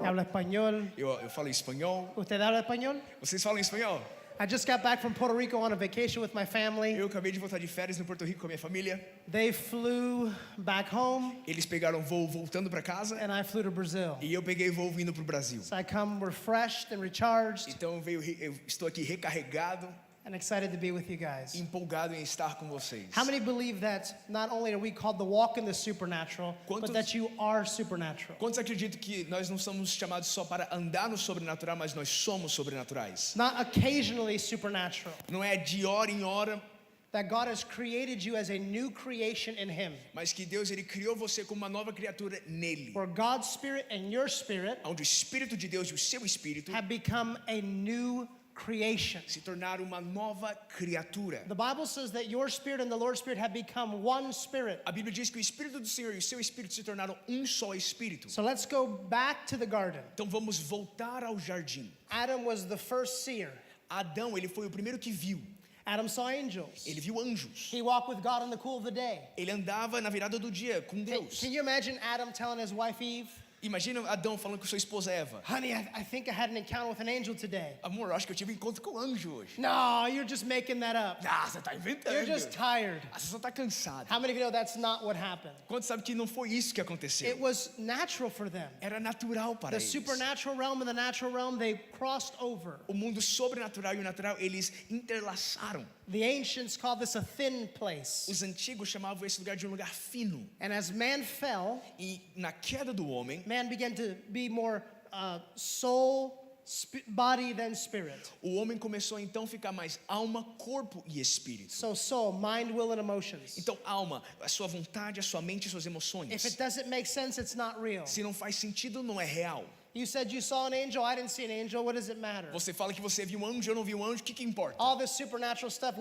Habla español. Eu falo espanhol. ¿Usted habla español? Vocês falam espanhol? I just got back from Puerto Rico on a vacation with my family. Eu acabei de voltar de férias no Porto Rico com a minha família. They flew back home, Eles pegaram voo voltando para casa and I flew to Brazil. e eu peguei voo vindo pro Brasil. So I come refreshed and recharged Então eu estou aqui recarregado and excited to be with you guys. e empolgado em estar com vocês. How many believe that not only are we called to walk in the supernatural, but that you are supernatural? Quantos acreditam que nós não somos chamados só para andar no sobrenatural, mas nós somos sobrenaturais? Not occasionally supernatural. Não é de hora em hora, That God has created you as a new creation in Him. mas que Deus ele criou você como uma nova criatura nele. Where God's Spirit and your spirit Onde o Espírito de Deus e o seu Espírito have become a new creation. se tornaram uma nova criatura. The Bible says that your spirit and the Lord's Spirit have become one spirit. A Bíblia diz que o Espírito do Senhor e o seu Espírito se tornaram um só Espírito. So let's go back to the garden. Então vamos voltar ao jardim. Adam was the first seer. Adão, ele foi o primeiro que viu. Adam saw angels. Ele viu anjos. He walked with God in the cool of the day. Ele andava na virada do dia com Deus. Can you imagine Adam telling his wife Eve, Imagina Adão falando com sua esposa Eva. honey, I think I had an encounter with an angel today. Amor, eu acho que eu tive um encontro com um anjo hoje. No, you're just making that up. Ah, você tá inventando. You're just tired. Ah, você só tá cansado. How many of you know that's not what happened? Quantos sabem que não foi isso que aconteceu? It was natural for them. Era natural para The eles. supernatural realm and the natural realm, they crossed over. O mundo sobrenatural e o natural, eles interlaçaram. The ancients called this a thin place. Os antigos chamavam esse lugar de um lugar fino. And as man fell, E na queda do homem, man began to be more soul, body than spirit. o homem começou então a ficar mais alma, corpo e espírito. So soul, mind, will, and emotions. Então alma, a sua vontade, a sua mente e suas emoções. If it doesn't make sense, it's not real. Se não faz sentido, não é real. You said you saw an angel, I didn't see an angel, what does it matter? Você fala que você viu um anjo, eu não vi um anjo, o que importa? All this supernatural stuff,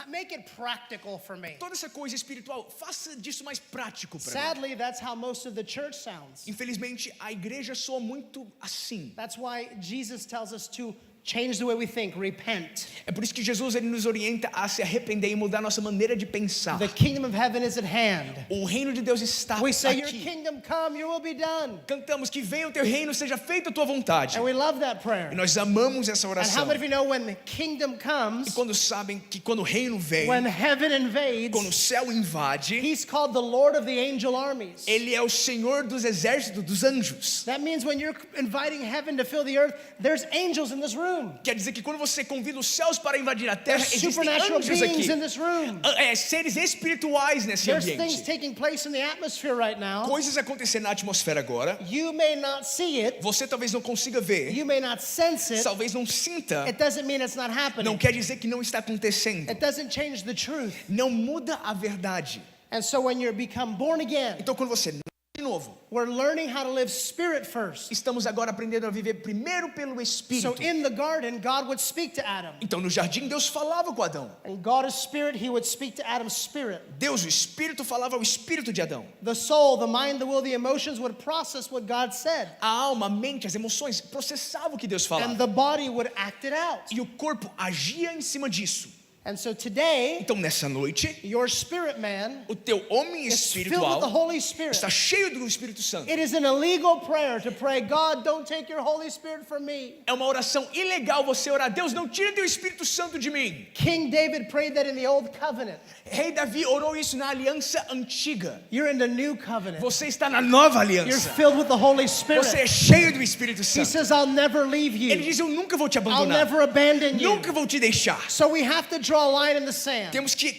make it practical for me. Toda essa coisa espiritual, faça disso mais prático para mim. Sadly, that's how most of the church sounds. Infelizmente, a igreja soa muito assim. That's why Jesus tells us to change the way we think, repent. É por isso que Jesus ele nos orienta a se arrepender e mudar nossa maneira de pensar. The kingdom of heaven is at hand. O reino de Deus está We say, your aqui. kingdom come, your will be done. Cantamos que venha o teu reino, seja feita a tua vontade. And we love that prayer. E nós amamos essa And how oração. many of you know when the kingdom E comes, quando sabem que quando o reino vem, when heaven quando o invades, céu invade, He's called the Lord of the angel armies. ele é o Senhor dos exércitos dos anjos. That means when you're inviting heaven to fill the earth, there's angels in this room. Quer dizer que quando você convida os céus para invadir a terra, There's existem supernatural anjos beings aqui. in this room. Seres espirituais nesse There's things ambiente. taking place in the atmosphere right now. Coisas acontecendo na atmosfera agora. You may not see it. Você talvez não consiga ver. You may not sense it. Talvez não sinta. It doesn't mean it's not Não happening. quer dizer que não está acontecendo. It doesn't change the truth. Não muda a verdade. And so when you become born again, Então quando você nasce de novo, we're learning how to live spirit first. estamos agora aprendendo a viver primeiro pelo So Espírito. in the garden, God would speak to Adam. Então no jardim Deus falava com Adão. And God is spirit, He would speak to Adam's spirit. Deus, o Espírito, falava ao Espírito de Adão. The soul, the mind, the will, the emotions would process what God said. A alma, a mente, as emoções processavam o que Deus And falava. the body would act it out. E o corpo agia em cima disso. And so today, Então nessa noite, your spirit man o teu homem is filled with the espiritual Holy Spirit. está cheio do Espírito Santo. It is an illegal prayer to pray, God, don't take your Holy Spirit from me. É uma oração ilegal você orar, Deus, não tire teu Espírito Santo de mim. King David prayed that in the Old Covenant. Rei Davi orou isso na aliança antiga. You're in the New Covenant. Você está na nova You're aliança. filled with the Holy Você é Spirit. cheio do Espírito He Santo. says, I'll never leave Ele you. diz, eu nunca vou te I'll abandonar. never abandon you. Nunca vou te deixar. So we have to draw a line in the sand. Temos que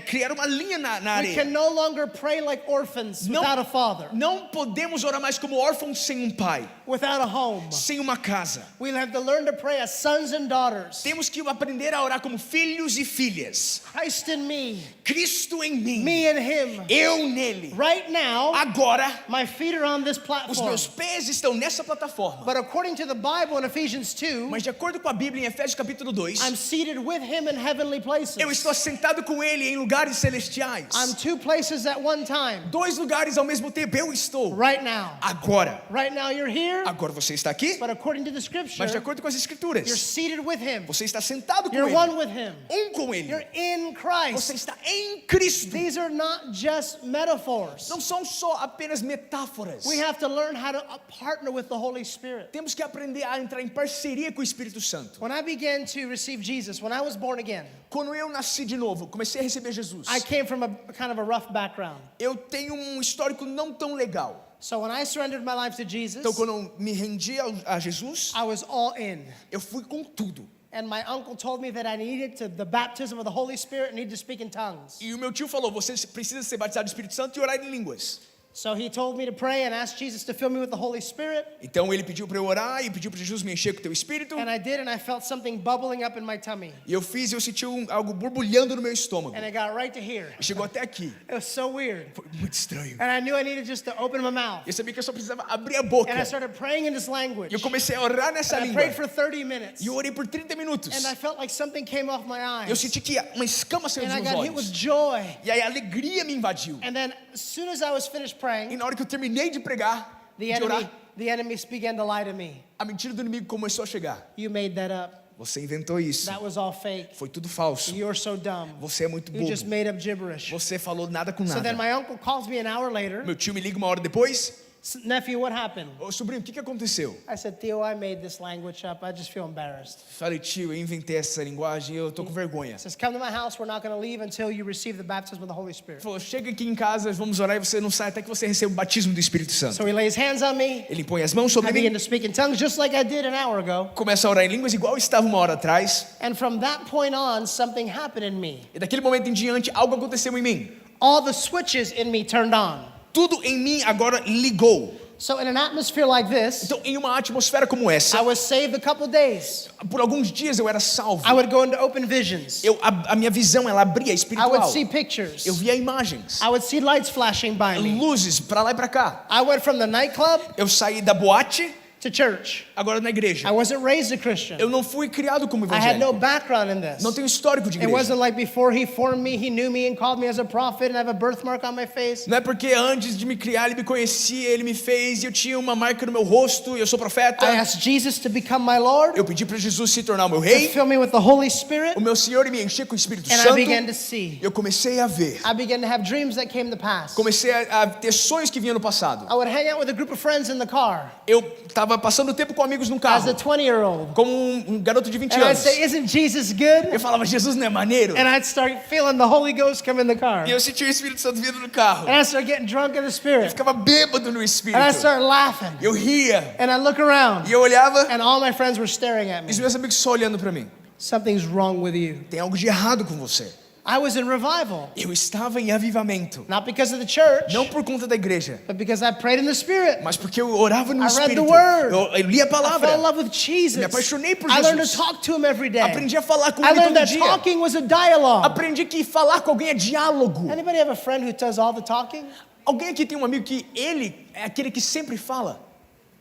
criar uma linha na We areia. can no longer pray like orphans without a father, Não podemos orar mais como órfãos sem um pai, without a home. sem uma casa. We'll have to learn to pray as sons and daughters. Temos que aprender a orar como filhos e filhas. Christ in me, Cristo em mim, me in Him. eu nele. Right now, Agora, my feet are on this os platform. meus pés estão nessa plataforma. But according to the Bible in Ephesians 2, Mas de acordo com a Bíblia em Efésios capítulo 2, I'm seated with Him in heavenly heavenly places. Eu estou sentado com Ele em lugares celestiais. I'm two places at one time. 2 lugares ao mesmo tempo. Eu estou. Right now. Agora. Right now you're here. Agora você está aqui. But according to the scripture, Mas de acordo com as escrituras, you're seated with him. você está sentado com You're Ele. one with him. Com Ele. You're in Christ. Você está em Cristo. These are not just metaphors. Não são só apenas metáforas. We have to learn how to partner with the Holy Spirit. Temos que aprender a entrar em parceria com o Espírito Santo. When I began to receive Jesus, when I was born again, Quando eu nasci de novo, comecei a receber Jesus. I came from a kind of a rough background. Eu tenho histórico não tão legal. So when I surrendered my life to Jesus, Então quando eu me rendi a Jesus, I was all in. eu fui com tudo. And my uncle told me that I needed the baptism of the Holy Spirit and needed to speak in tongues. E o meu tio falou, você precisa ser batizado do Espírito Santo e orar em línguas. So he told me to pray and ask Jesus to fill me with the Holy Spirit. Então ele pediu para eu orar e pediu para Jesus me encher com o teu Espírito. And I did, and I felt something bubbling up in my tummy. E eu fiz e eu senti algo borbulhando no meu estômago. And it got right to here. E chegou até aqui. It was so weird. Foi muito estranho. And I knew I needed just to open my mouth. Eu sabia que eu só precisava abrir a boca. And I started praying in this language. E eu comecei a orar nessa And I língua. prayed for 30 minutes. E eu orei por 30 minutos. And I felt like something came off my eyes. Eu senti que uma escama saiu And dos I meus got hit with olhos. joy. E aí a alegria me invadiu. And then as soon as I was finished E praying, na hora que eu terminei de pregar, de orar, the enemy began to lie to me. a mentira do inimigo começou a chegar. You made that up. Você inventou isso. That was all fake. Foi tudo falso. You're so dumb. Você é muito You just bobo. made up gibberish. Você falou nada com So then nada. my uncle calls me an hour later. Meu tio me liga uma hora depois. Nephew, what happened? Ô sobrinho, o que aconteceu? I said, Theo, I made this language up. I just feel embarrassed. Falei, tio, eu inventei essa linguagem e eu tô com vergonha. He says, come to my house. We're not going to leave until you receive the baptism of the Holy Spirit. Ele falou, chega aqui em casa, vamos orar e você não sai até que você receba o batismo do Espírito Santo. So he lays hands on me. Ele põe as mãos sobre I begin mim, to speak in tongues just like I did an hour ago. começa a orar em línguas igual eu estava uma hora atrás. And from that point on, something happened in me. E daquele momento em diante, algo aconteceu em mim. All the switches in me turned on. Tudo em mim agora ligou. So in an atmosphere like this, Então, em uma atmosfera como essa, I was saved a couple days. por alguns dias eu era salvo. I would go into open visions. A minha visão, ela abria I would espiritual. see pictures. Eu via imagens, I would see lights flashing by me. luzes pra lá e pra cá. I went from the nightclub Eu saí da boate, to church. agora na igreja. I wasn't raised a Christian. Eu não fui criado como I had no evangélico. background in this. Não tenho histórico de It igreja. wasn't like before he formed me, he knew me and called me as a prophet and I have a birthmark on my face. Não é porque antes de me criar ele me conhecia, ele me fez e eu tinha uma marca no meu rosto e eu sou profeta. I asked Jesus to become my Lord, Eu pedi para Jesus se tornar o meu to rei, fill me with the Holy Spirit, o meu Senhor, e me encher com o Espírito and I Santo. began to see. Eu comecei a ver. I began to have dreams that came to pass. Comecei a ter sonhos que vinham no passado. I would hang out with a group of friends in the car Eu estava passando tempo com amigos num as carro, a 20-year-old. como um garoto de 20 And I'd anos. say, isn't Jesus good? Eu falava, Jesus não é maneiro? And I'd start feeling the Holy Ghost come in the car. E eu sentia o Espírito Santo vindo no carro. And I start getting drunk in the Spirit. Ficava bêbado no And I Espírito. start laughing. Eu ria. And I look around. E eu olhava And all my friends were staring at e me. os meus amigos só olhando para mim. Something's wrong with you. Tem algo de errado com você. I was in revival. Eu estava em avivamento. Not because of the church, Não por conta da igreja, but because I prayed in the Spirit. mas porque eu orava no I read the Espírito. Word. Eu li a I fell in palavra. love with Jesus. Me apaixonei por I learned to Jesus. talk to him every day. Aprendi a falar com I ele learned todo that dia. talking was a dialogue. Aprendi que falar com alguém é diálogo. Anybody have a friend who does all the talking? Alguém aqui tem um amigo que ele é aquele que sempre fala.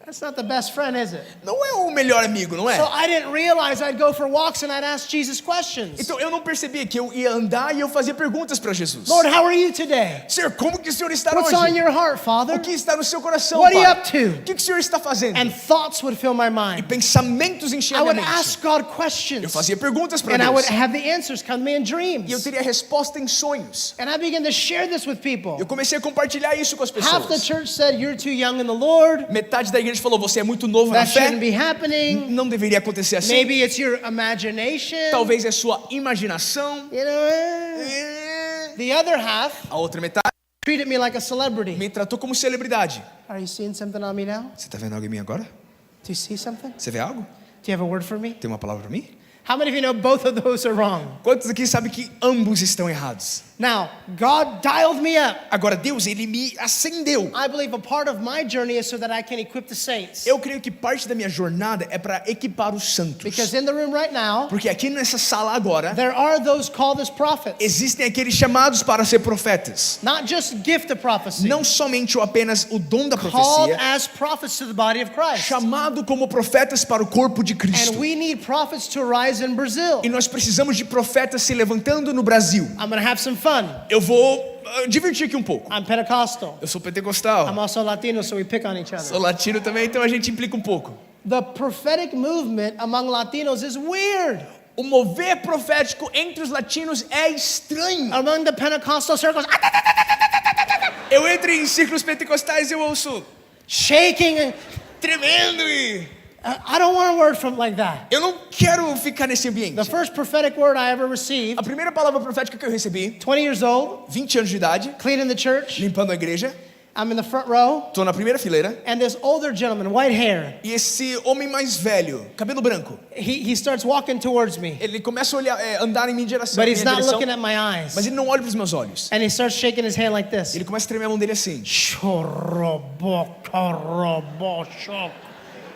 That's not the best friend, is it? Não é o melhor amigo, não é? So I didn't realize I'd go for walks and I'd ask Jesus questions. Então eu não percebia que eu ia andar e eu fazia perguntas para Jesus. Lord, how are you today? Senhor, como que o Senhor está What's on hoje? your heart, Father? O que está no seu coração, What are you Pai? up to? O que o Senhor está fazendo? And thoughts would fill my E mind. pensamentos enchiam I a would minha mente. ask God Eu questions. fazia perguntas para And I would Deus. have the answers come to me in E eu dreams. teria resposta em sonhos. And I began to share this with people. Eu comecei a compartilhar isso com as Half the pessoas. church said, you're too young in the Lord. Metade da igreja falou, você é muito novo na That shouldn't fé. be happening. Não deveria acontecer assim. Maybe it's your imagination. Talvez é sua imaginação. You know, E the other half a outra metade treated me like a celebrity. me tratou como celebridade. Are you seeing something on me now? Você está vendo algo em mim agora? Do you see something? Você vê algo? Do you have a word for me? Tem uma palavra para mim? How many of you know both of those are wrong? Quantos aqui sabem que ambos estão errados? Now, God dialed me up. Agora, Deus, Ele me acendeu. I believe a part of my journey is so that I can equip the saints. Eu creio que parte da minha jornada é para equipar os santos. Because in the room right now, Porque aqui nessa sala agora, there are those called as prophets. existem aqueles chamados para ser profetas. Not just gift of prophecy. Não somente ou apenas o dom da Called profecia, as prophets to the body of Christ. chamado como profetas para o corpo de Cristo. And we need prophets to rise rise in Brazil. E nós precisamos de profetas se levantando no Brasil. I'm going to have some fun. Eu vou divertir aqui um pouco. I'm Pentecostal. Eu sou pentecostal. I'm also Latino, so we pick on each other. Sou latino também, então a gente implica um pouco. The prophetic movement among Latinos is weird. O mover profético entre os latinos é estranho. Among the Pentecostal circles, Eu entro em círculos pentecostais e eu ouço shaking. tremendo e I don't want a word from like that. eu não quero ficar nesse ambiente. The first prophetic word I ever received, A primeira palavra profética que eu recebi, 20 years old, 20 anos de idade, cleaning the church. limpando a igreja, I'm in the front row, tô na primeira fileira, and this older gentleman, white hair, e esse homem mais velho, cabelo branco, he starts walking towards me, ele começa a olhar, andar em minha direção, but he's minha not direção, looking at my eyes. mas ele não olha para os meus olhos. And he starts shaking his hand like this. Ele começa a tremer a mão dele assim.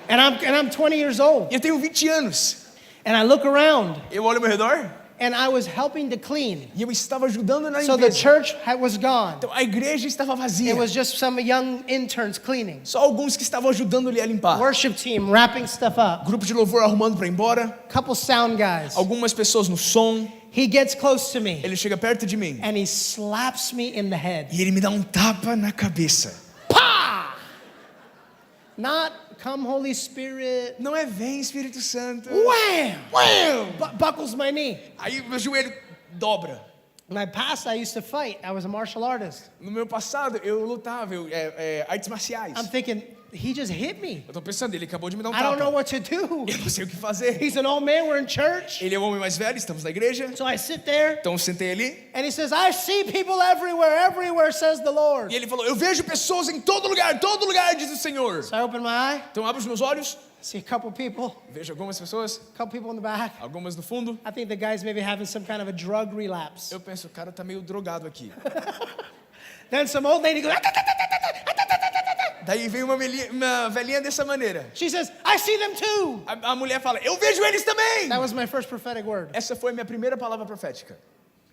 And I'm 20 years old. E eu tenho 20 anos. And I look around, Eu olho ao meu redor and I was helping to clean. e eu estava ajudando na So the limpeza. church was gone. Então a igreja estava vazia. It was just some young interns cleaning. Só alguns que estavam ajudando ele a limpar. Worship team wrapping stuff up. Grupo de louvor arrumando para ir embora. Couple sound guys. Algumas pessoas no som. He gets close to me Ele chega perto de mim and he slaps me in the head. e ele me dá um tapa na cabeça. Pah! Not come Holy Spirit. Não é vem Espírito Santo. Wham! Uau! Buckles my knee. Aí meu joelho dobra. In my past, I used to fight. I was a martial artist. No meu passado eu lutava, artes marciais. I'm thinking, he just hit me. Eu tô pensando, ele acabou de me dar um I don't know tapa. what to do. Eu não sei o que fazer. He's an old man, we're in church. Ele é o homem mais velho, estamos na igreja. So I sit there, Então eu sentei ali and he says, I see people everywhere, says the Lord. e ele falou: eu vejo pessoas em todo lugar, diz o Senhor. So I open my eye, Então eu abro os meus olhos, see a couple people, vejo algumas pessoas, in the back. algumas no fundo. I think the guy's maybe having some kind of a drug relapse. Eu penso, o cara tá meio drogado aqui. Then some old lady goes, Daí vem uma velhinha dessa maneira. she says, I see them too. A mulher fala: eu vejo eles também. That was my first prophetic word. Essa foi a minha primeira palavra profética.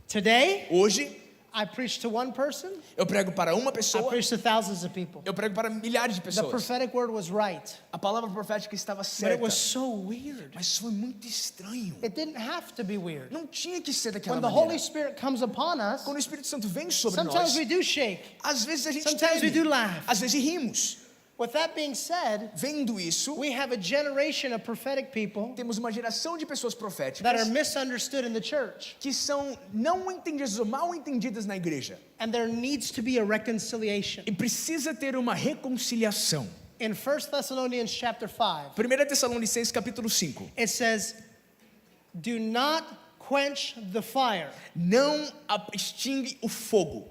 Today, Hoje I preach to one person, eu prego para uma I pessoa, preach to thousands of people. eu prego para milhares de The pessoas. prophetic word was right, A palavra profética estava but certa, it was so weird. mas foi muito estranho. It didn't have to be weird. Não tinha que ser daquela When the Holy maneira. Spirit comes upon us, Quando o Espírito Santo vem sobre sometimes nós, we do shake. às vezes a gente Sometimes we do treme, laugh. às vezes rimos. With that being said, Vendo isso, we have a generation of prophetic people temos uma geração de pessoas that proféticas are misunderstood in the church, que são não entendidas ou mal entendidas na igreja. and there needs to be a reconciliation. E precisa ter uma reconciliação. In 1 Thessalonians chapter 5, 1 Tessalonicenses capítulo 5. it says, do not quench the fire, Não extingue o fogo.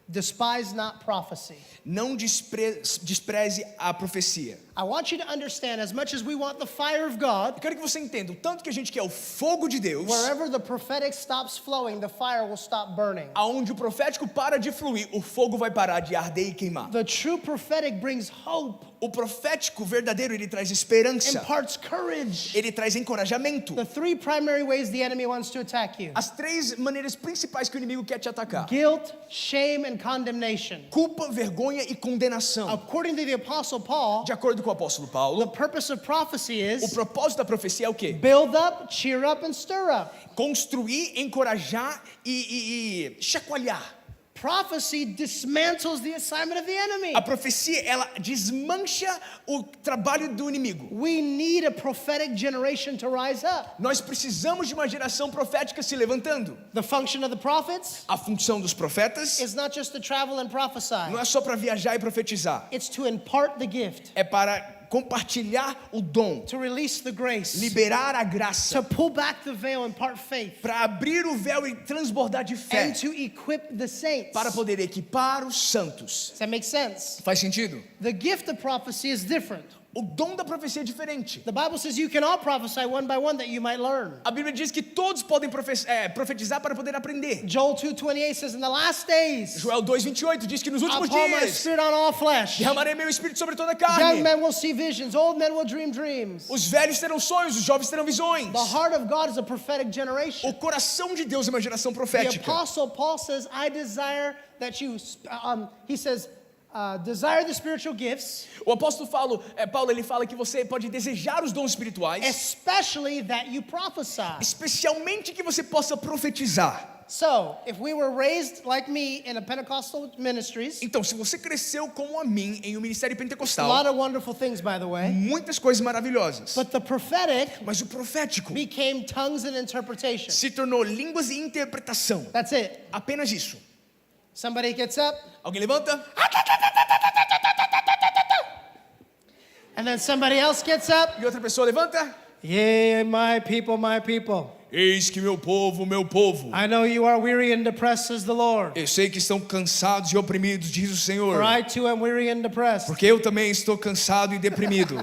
despise not prophecy. Não despreze a profecia. I want you to understand, as much as we want the fire of God, Eu quero que você entenda, o tanto que a gente quer o fogo de Deus, wherever the prophetic stops flowing, the fire will stop burning. aonde o profético para de fluir, o fogo vai parar de arder e queimar. The true prophetic brings hope, O profético verdadeiro, ele traz esperança. imparts courage. Ele traz encorajamento. The three primary ways the enemy wants to attack you: As três maneiras principais que o inimigo quer te atacar: guilt, shame, and condemnation. culpa, vergonha e condenação. According to the Apostle Paul, De acordo com o apóstolo the Paulo, purpose of prophecy o is propósito da profecia é o quê? build up, cheer up, and stir up. Construir, encorajar e chacoalhar. Prophecy dismantles the assignment of the enemy. A profecia, ela desmancha o trabalho do inimigo. We need a prophetic generation to rise up. Nós precisamos de uma geração profética se levantando. The function of the prophets A função dos profetas is not just to travel and prophesy. não é só para viajar e profetizar. It's to impart the gift, É para compartilhar o dom, to release the grace, liberar a graça, to pull back the veil and impart faith, para abrir o véu e transbordar de fé, and to equip the saints. para poder equipar os santos. Does that make sense? Faz sentido? The gift of prophecy is different. O dom da profecia é diferente. The Bible says you can all prophesy one by one that you might learn. A Bíblia diz que todos podem profetizar para poder aprender. Joel 2:28 says, in the last days, Joel 2:28 diz que nos I'll últimos pour my dias spirit on all flesh. derramarei meu espírito sobre toda a Young carne. men will see visions, old men will dream dreams. Os velhos terão sonhos, os jovens terão visões. The heart of God is a prophetic generation. O coração de Deus é uma geração The profética. Apostle Paul says, I desire that you, he says, desire the spiritual gifts, O apóstolo Paulo, ele fala que você pode desejar os dons espirituais, especially that you prophesy. especialmente que você possa profetizar. So, if we were raised like me in a Pentecostal ministries, Então, se você cresceu como a mim em um ministério a lot pentecostal, of wonderful things, by the way, muitas coisas maravilhosas, but the prophetic mas o profético became tongues and interpretation. se tornou línguas e interpretação. That's it. Apenas isso. Somebody gets up, Alguém levanta, and then somebody else gets up. e outra pessoa levanta. Yeah, my people, my people. Eis que meu povo, meu povo. I know you are weary and depressed, says the Lord. Eu sei que estão cansados e oprimidos, diz o Senhor. For I too am weary and depressed. Porque eu também estou cansado e deprimido.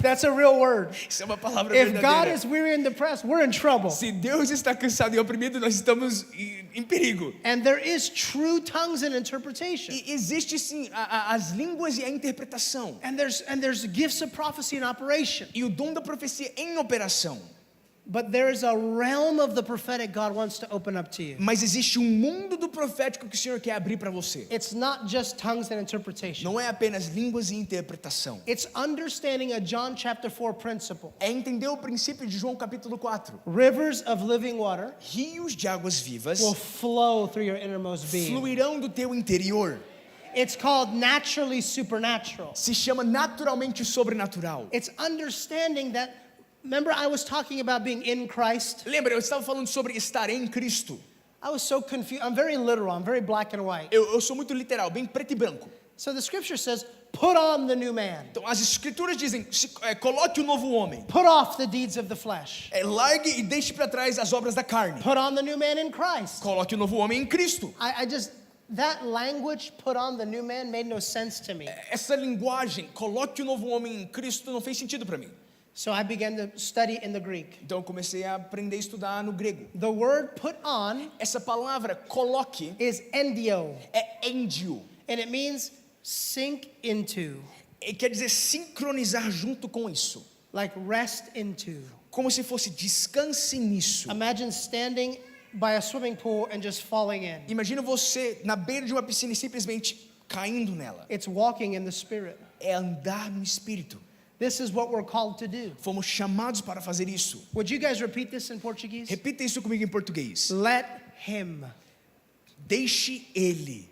That's a real word. Isso é uma palavra If God verdadeira. is weary and depressed, we're in trouble. Se Deus está cansado e oprimido, nós estamos em perigo. And there is true tongues and interpretation. E existe sim as línguas e a interpretação. And there's gifts of prophecy in operation. E o dom da profecia em operação. But there is a realm of the prophetic God wants to open up to you. Mas existe um mundo do profético que o Senhor quer abrir para você. It's not just tongues and interpretation. Não é apenas línguas e interpretação. It's understanding a John chapter 4 principle. É entender o princípio de João capítulo 4. Rivers of living water Rios de águas vivas will flow through your innermost being. fluirão do teu interior. It's called naturally supernatural. Se chama naturalmente sobrenatural. It's understanding that, remember I was talking about being in Christ? Lembra, eu estava falando sobre estar em Cristo. I was so confused. I'm very literal. I'm very black and white. Eu sou muito literal, bem preto e branco. So the scripture says, put on the new man. Então, as escrituras dizem, coloque o novo homem. Put off the deeds of the flesh. Largue e deixe para trás as obras da carne. Put on the new man in Christ. Coloque o novo homem em Cristo. That language, put on the new man, made no sense to me. Essa linguagem, coloque o novo homem em Cristo, não fez sentido para mim. So I began to study in the Greek. Então eu comecei a aprender a estudar no grego. The word put on Essa palavra coloque is endio, é endio. and it means sink into, E quer dizer sincronizar junto com isso. like rest into. Como se fosse descanse nisso. Imagine standing by a swimming pool and just falling in. Imagina você na beira de uma piscina e simplesmente caindo nela. It's walking in the Spirit. É andar no Espírito. This is what we're called to do. Fomos chamados para fazer isso. Would you guys repeat this in Portuguese? Repita isso comigo em português. Let him. Deixe ele.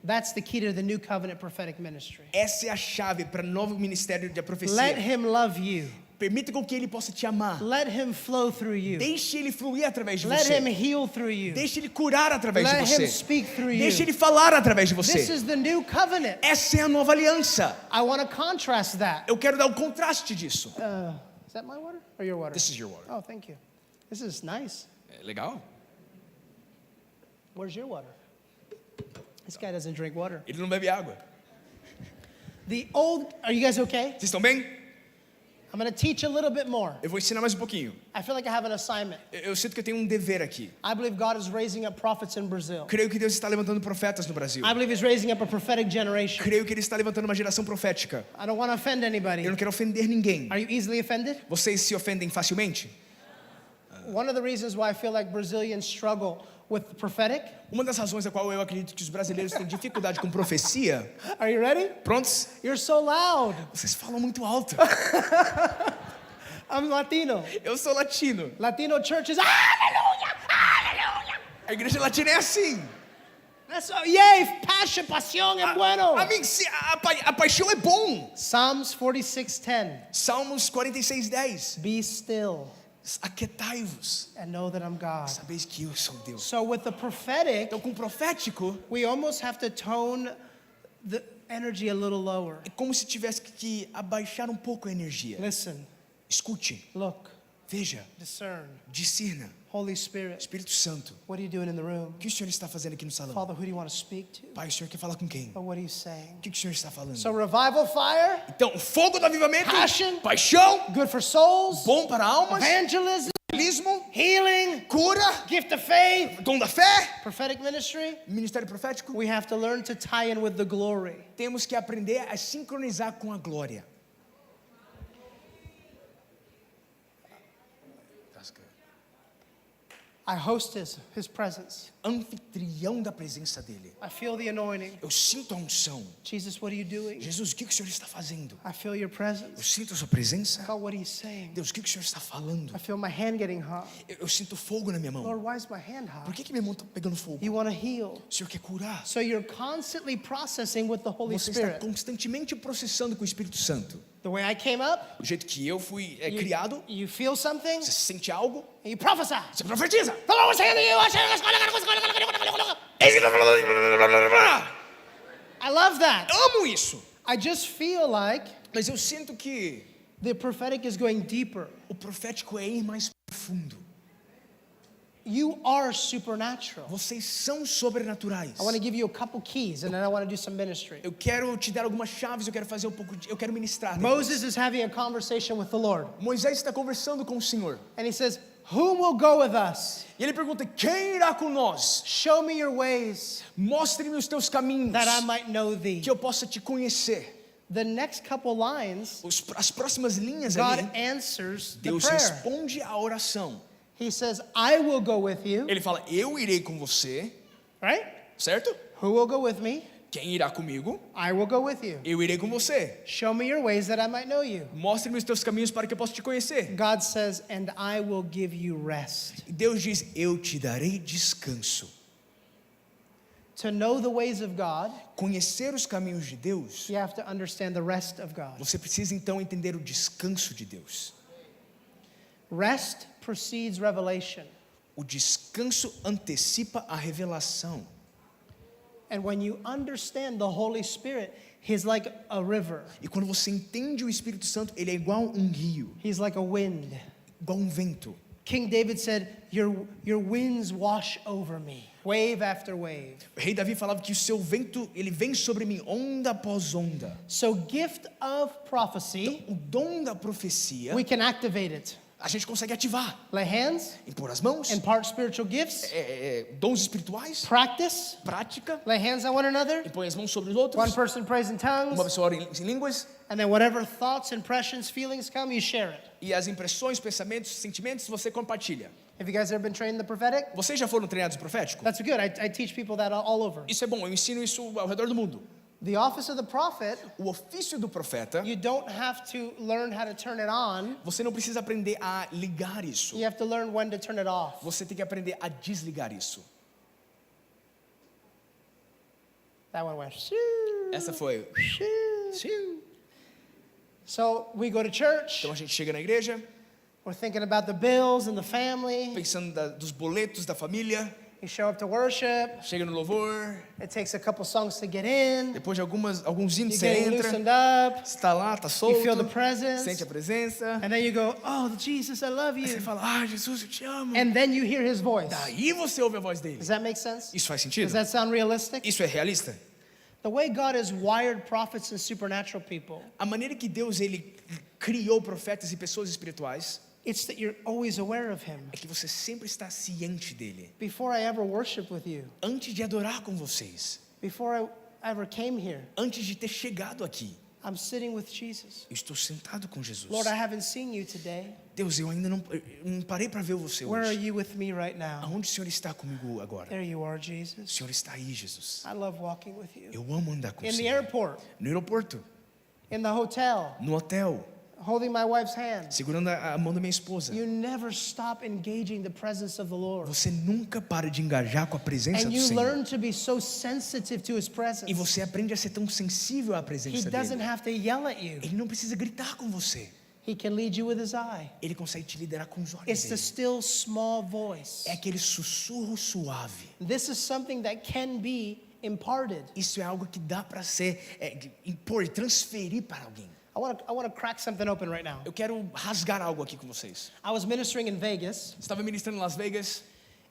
That's the key to the new covenant prophetic ministry. Essa é a chave para o novo ministério de profecia. Let him love you. Permita com que ele possa te amar. Let him flow through you. Deixe ele fluir através de Let você. him heal through you. Deixe ele curar através de Let him você. speak through you. Deixe ele falar através de This você. is the new covenant. Essa é a nova aliança. I want to contrast that. Eu quero dar um contraste disso. Is that my water or your water? This is your water. Oh, thank you. This is nice. É legal? Where's your water? This guy doesn't drink water. Ele não bebe água. Are you guys okay? Vocês estão bem? I'm going to teach a little bit more. Eu vou ensinar mais um pouquinho. I feel like I have an assignment. Eu sinto que eu tenho um dever aqui. I believe God is raising up prophets in Brazil. Creio que Deus está levantando profetas no Brasil. I believe He's raising up a prophetic generation. Creio que Ele está levantando uma geração profética. I don't want to offend anybody. Eu não quero ofender ninguém. Are you easily offended? Vocês se ofendem facilmente? One of the reasons why I feel like Brazilians struggle with the prophetic. Uma das razões a qual eu acredito que os brasileiros têm dificuldade com profecia. Are you ready? Prontos? You're so loud. Vocês falam muito alto. I'm Latino. Eu sou latino. Latino churches, hallelujah, hallelujah. A igreja latina é assim. That's yay, passion, pasión é bueno. A paixão é bom. Psalms 46:10. Salmos 46:10. Be still Aquietai-vos. and know that I'm God. Sabeis que eu sou Deus. So with the prophetic, Então, com o profético, we almost have to tone the energy a little lower. é como se tivesse que abaixar um pouco a energia. Listen, Escute, look, veja, discern. discerna. Holy Spirit, Espírito Santo, what are you doing in the room? o que o Senhor está fazendo aqui no salão? Father, who do you want to speak to? Pai, o Senhor quer falar com quem? Or what are you saying? O que o Senhor está falando? So revival fire, Então, o fogo do avivamento, Passion. paixão, good for souls, bom para almas, evangelism, evangelismo, healing, cura, gift of faith, dom da fé, prophetic ministry. ministério profético. We have to learn to tie in with the glory. Temos que aprender a sincronizar com a glória. That's good. I host his presence. Anfitrião da presença dele. I feel the anointing. Eu sinto a unção. Jesus, what are you doing? Jesus, o que o Senhor está fazendo? I feel your Eu presence. sinto a sua presença. God, what are you saying? Deus, o que o Senhor está falando? I feel my hand getting hot. Eu sinto fogo na minha mão. Lord, why is my hand Por hot? que minha mão está pegando fogo? You want to heal. O Senhor quer curar. So you're constantly processing with the Holy Você está Spirit. constantemente processando com o Espírito Santo. The way I came up, O jeito que eu fui you, criado, you feel something, você sente algo, and you prophesy. você profetiza. The Lord was saying to you, I love that. Amo isso. I just feel like Mas eu sinto que the prophetic is going deeper. o profético é ir mais profundo. You are supernatural. Vocês são sobrenaturais. I want to give you a couple keys, and then I want to do some ministry. Eu quero te dar algumas chaves, eu quero fazer eu quero ministrar. depois. Moses is having a conversation with the Lord, Moisés está conversando com o Senhor. and he says, whom will go with us? E ele pergunta: quem irá com nós? Show me your ways, Mostre-me os teus caminhos, that I might know thee. que eu possa te conhecer. The next couple lines, As próximas linhas God ali, answers the Deus prayer. responde à oração. He says, I will go with you, Ele fala: eu irei com você, right? certo? Who will go with me? Quem irá comigo? I will go with you. Eu irei com você. Show me your ways that I might know you. Mostre-me os teus caminhos para que eu possa te conhecer. God says, and I will give you rest. E Deus diz: eu te darei descanso. To know the ways of God, Conhecer os caminhos de Deus, you have to understand the rest of God. você precisa então entender o descanso de Deus. Rest precedes revelation. O descanso antecipa a revelação. And when you understand the Holy Spirit, He's like a river. E quando você entende o Espírito Santo, ele é igual um rio, He's like a wind. igual um vento. King David said, your winds wash over me, wave after wave. O rei Davi falava que o seu vento, ele vem sobre mim onda após onda. So gift of prophecy, O dom da profecia, we can activate it. a gente consegue ativar. Lay hands, Impor as mãos, impart spiritual gifts, dons espirituais, practice, prática, lay hands on one another. impõe as mãos sobre os One outros. person prays in tongues, Uma pessoa ora em línguas. and then whatever thoughts, impressions, feelings come, you share it. E as impressões, pensamentos, sentimentos, você compartilha. Have you guys ever been trained in the prophetic? Vocês já foram treinados no profético? That's good. I teach people that all over. Isso é bom, eu ensino isso ao redor do mundo. The office of the prophet, O ofício do profeta, you don't have to learn how to turn it on. você não precisa aprender a ligar isso. You have to learn when to turn it off. Você tem que aprender a desligar isso. That one went. Shoo, Essa foi. shoo. So we go to church. Então a gente chega na igreja, We're thinking about the bills and the family. pensando dos boletos da família, You show up to worship. chega no louvor, It takes a couple songs to get in. depois de alguns hinos You você get entra, loosened up. você está lá, está You solto, feel the presence. sente a presença, And then you go, oh, Jesus, I love aí você you. fala: ah, Jesus, eu te amo. And then you hear his voice. Daí você ouve a voz dele. Does that make sense? Isso faz Does sentido? that sound realistic? Isso é realista? The way God has wired prophets and supernatural people, A maneira que Deus ele criou profetas e pessoas espirituais it's that you're always aware of him. é que você sempre está ciente dele. Before I ever worship with you, Antes de adorar com vocês, before I ever came here, antes de ter chegado aqui, I'm sitting with Jesus. eu estou sentado com Jesus. Lord, I haven't seen you today. Deus, eu ainda não parei para ver você Where are hoje. you with me right now? Aonde o Senhor está comigo agora? There you are, O Jesus. Senhor está aí, Jesus. I love walking with you. Eu amo andar com In você. the airport, No aeroporto, in the hotel, no hotel, holding my wife's hand. segurando a mão da minha esposa. You never stop engaging the presence of the Lord. Você nunca para de engajar com a presença And do you Senhor. learn to be so sensitive to his E presence. você aprende a ser tão sensível à He presença doesn't dele. have to yell at you. Ele não precisa gritar com você. He can lead you with his eye. Ele consegue te liderar com os olhos It's the dele. still small voice. É aquele sussurro suave. This is something that can be imparted. Isso é algo que dá para ser impor, transferir para alguém. I want to crack something open right now. Eu quero rasgar algo aqui com vocês. I was ministering in Vegas, Estava ministrando em Las Vegas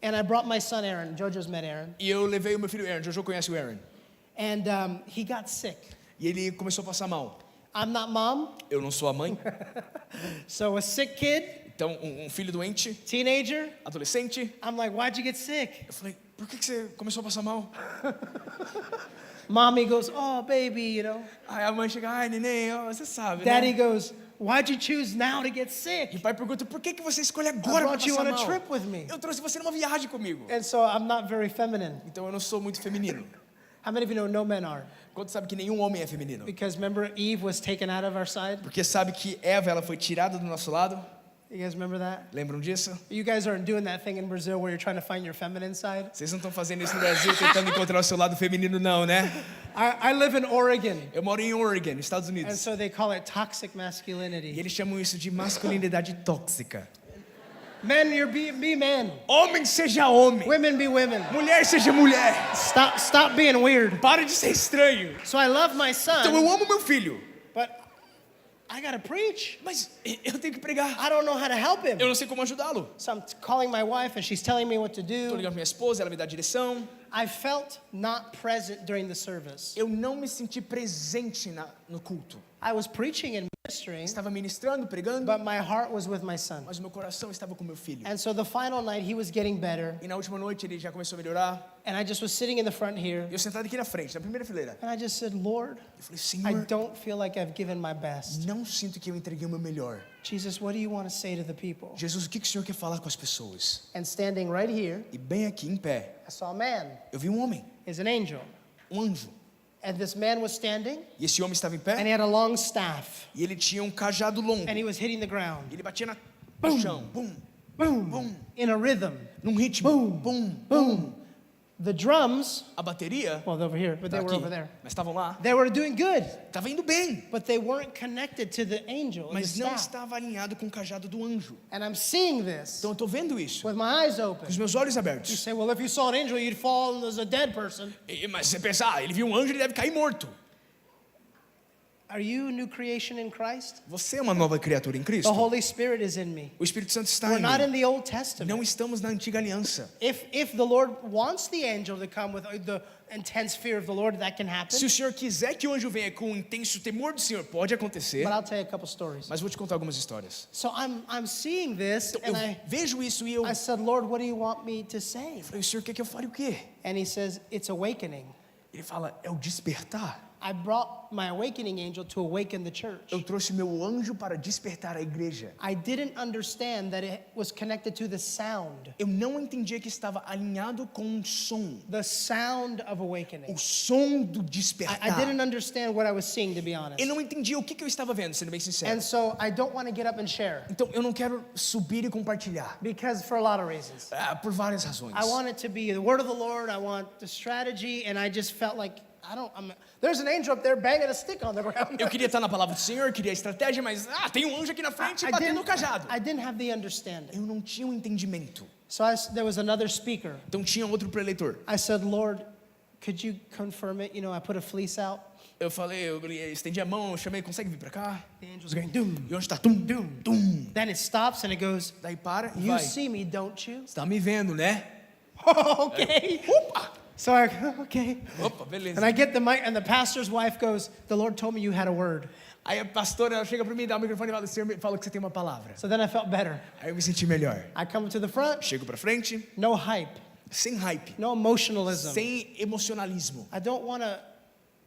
and I brought my son Aaron. Jojo's met Aaron. e eu levei o meu filho Aaron. Jojo conhece o Aaron. And he got sick. E ele começou a passar mal. I'm not mom, Eu não sou a mãe. so a sick kid, Então, um filho doente, teenager, adolescente. I'm like, why'd you get sick? Eu falei: por que você começou a passar mal? Mommy goes, oh, baby, you know. Aí a mãe chega: ai, neném, ó, você sabe, Daddy né? goes, why'd you choose now to get E sick? o pai pergunta, por que você escolhe I agora para brought you passar on a mal? trip with me. Eu trouxe você numa viagem comigo. And so I'm not very feminine. Então eu não sou muito feminino. How many of you know no men are? Quanto sabe que nenhum homem é feminino? Because remember Eve was taken out of our side? Porque sabe que Eva, ela foi tirada do nosso lado? You guys remember that? Lembram disso? You guys aren't doing that thing in Brazil where you're trying to find your feminine side? Vocês não estão fazendo isso no Brasil, tentando encontrar o seu lado feminino não, né? I live in Oregon, Eu moro em Oregon, Estados and Unidos. so they call it toxic E masculinity. eles chamam isso de masculinidade tóxica. Men, be men. Homem seja homem. Women be women. Mulher seja mulher. Stop being weird. Para de ser estranho. So I love my Então son, eu amo meu filho, but I gotta preach. mas eu tenho que pregar. I don't know how to help him. Eu não sei como ajudá-lo. So I'm calling my wife, and she's telling me what to Tô do. ligando pra minha esposa, ela me dá direção. I felt not present during the service. Eu não me senti presente no culto. I was preaching and ministering, Estava ministrando, pregando, but my heart was with my son. mas o meu coração estava com meu filho. And so the final night, he was getting better, E na última noite ele já começou a melhorar. and I just was sitting in the front here, E eu sentado aqui na frente, na primeira fileira. and I just said, Lord, Eu falei, I Senhor, don't feel like I've given my best. não sinto que eu entreguei o meu melhor. Jesus, what do you want to say to the people? Jesus, o que o Senhor quer falar com as pessoas? And standing right here, E bem aqui, em pé, I saw a man. eu vi um homem, He's an angel. um anjo. And this man was standing, E esse homem estava em and pé, he had a long staff, e ele tinha um cajado longo. and he was hitting the ground. E ele batia no chão, bum, Boom, bum, in a rhythm. num ritmo, bum, bum. The drums, A bateria, well, they're over here, but tá they were aqui, over there. mas estavam lá, They were doing good, estava indo bem, but they weren't connected to the angel, the mas não staff. estava alinhado com o cajado do anjo. And I'm seeing this Então eu estou vendo isso, with my eyes com open. os meus olhos You abertos. say, well, if you saw an angel, you'd fall as a dead person. Mas você pensa, ele viu um anjo, ele deve cair morto. Are you a new creation in Christ? Você é uma nova criatura em The Cristo. Holy Spirit is in me. O Espírito Santo está We're em not in mim. the Old Testament. Não estamos na antiga aliança. If the Lord wants the angel to come with the intense fear of the Lord, that can happen. Se o Senhor quiser que o anjo venha com um intenso temor do Senhor, pode acontecer. But I'll tell you a couple stories. Mas vou te contar algumas histórias. So I'm seeing this, Eu and I vejo isso e eu I said, Lord, what do you want me to say? falei, o Senhor quer que eu fale o quê? And he says, it's awakening. Ele fala, é o despertar. I brought my awakening angel to awaken the church. Eu trouxe meu anjo para despertar a igreja. I didn't understand that it was connected to the sound. Eu não entendia que estava alinhado com um som. The sound of awakening. O som do I despertar. didn't understand what I was seeing, to be honest. Eu não entendia o que eu estava vendo, sendo bem sincero. And so I don't want to get up and share Então eu não quero subir e compartilhar. because for a lot of reasons. Por várias razões. I want it to be the word of the Lord. I want the strategy, and I just felt like there's an angel up there banging a stick on the ground. Eu queria estar na palavra do Senhor, queria a estratégia, mas tem um anjo aqui na frente batendo o cajado. I didn't have the understanding. Eu não tinha um entendimento. So there was another speaker. Então tinha outro preleitor. I said, Lord, could you confirm it? You know, I put a fleece out. Eu falei, eu estendi a mão, eu chamei, consegue vir pra cá? The angel's going, doom. E onde está? Tum, tum, tum. Then it stops and it goes, Daí para e you vai. see me, don't you? Você tá me vendo, né? Okay. Opa! So I, okay. Opa, beleza. And I get the mic, and the pastor's wife goes, the Lord told me you had a word. Aí a pastora, ela chega pra mim, dá o microfone e fala, o Senhor me falou que você tem uma palavra. So then I felt better. Aí eu me senti melhor. I come to the front, Chego pra frente, no hype, sem hype, no emotionalism. sem emocionalismo. I don't want to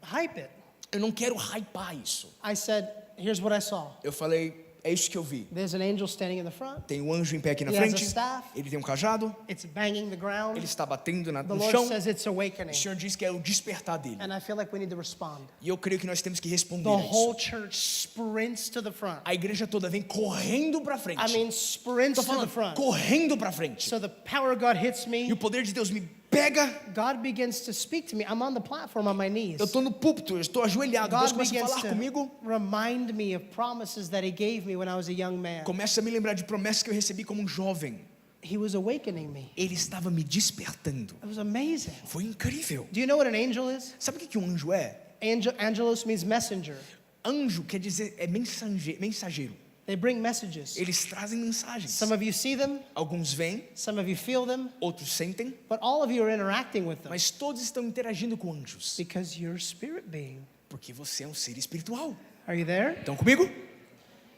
hype it. Eu não quero hypar isso. I said, here's what I saw. Eu falei, é isso que eu vi. There's an angel standing in the front. Tem um anjo em pé aqui na He has a frente. staff. Ele tem um cajado. It's banging the ground. Ele está batendo The no Lord chão. says it's awakening. O Senhor diz que é o despertar dele. And I feel like we need to respond. E eu creio que nós temos que responder The a whole isso. church sprints to the front. A igreja toda vem correndo pra frente. I mean, sprints Tô to the falando, front. correndo pra frente. So the power of God hits E me. o poder de Deus me pega. God begins to speak to me. I'm on the platform on my knees. Eu estou no púlpito, eu estou ajoelhado. Deus God começa a begins falar comigo. to remind me of promises that He gave me when I was a young man. Começa a me lembrar de promessas que eu recebi como um jovem. He was awakening me. Ele estava me despertando. It was amazing. Foi incrível. Do you know what an angel is? Sabe o que um anjo é? Angelos means messenger. Anjo quer dizer é mensageiro. They bring messages. Eles trazem mensagens. Some of you see them, Alguns vêm, some of you feel them, outros sentem, but all of you are interacting with them mas todos estão interagindo com anjos. because you're a spirit being. Porque você é um ser espiritual. Are you there? Estão comigo?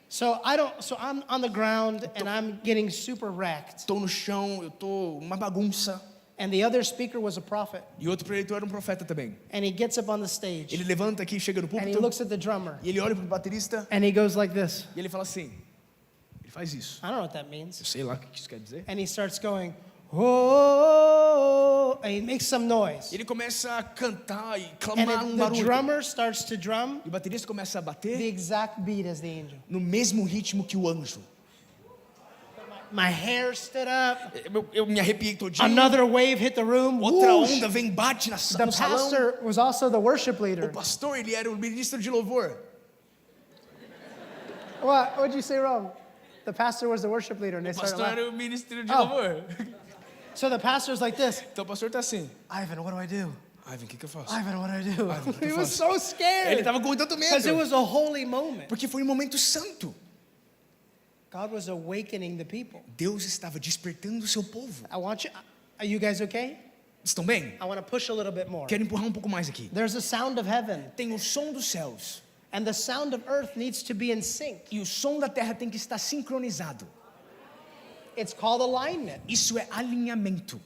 So I'm on the ground and I'm getting super wrecked. Estou no chão, eu estou uma bagunça. And the other speaker was a prophet. E outro preletor era um profeta também. And he gets up on the stage. Ele levanta aqui, chega no And he púlpito, looks at the drummer. e ele olha pro baterista, And he goes like this. e ele fala assim, ele faz isso. I don't know what that means. Eu sei lá o que isso quer dizer. And he starts going, oh, and he makes some noise. Ele começa a cantar e And clamar um the barulho. drummer starts to drum E o baterista começa a the bater exact beat as the angel. no mesmo ritmo que o anjo. My hair stood up. Eu me arrepiei todinho. Another wave hit the room. Outra Whoosh. onda vem, bate The no salão. pastor was also the worship O leader. pastor, ele era o ministro de louvor. What'd you say wrong? The pastor was the worship leader, and they O started pastor laughing. era o ministro de Oh. louvor. So the pastor's like this. Então o pastor tá assim. Ivan, what do I do? Ivan, o que eu faço? Ivan, what do I do? Ivan, o que eu He was faço? so scared. Ele tava com tanto Because it medo. was a holy moment. Porque foi um momento santo. God was awakening the people. Deus estava despertando o seu povo. I want you, are you guys okay? Estão bem? I want to push a little bit more. Quero empurrar um pouco mais aqui. There's a sound of heaven, Tem o som dos céus. and the sound of earth needs to be in sync. E o som da terra tem que estar sincronizado. It's called alignment. Isso é alinhamento.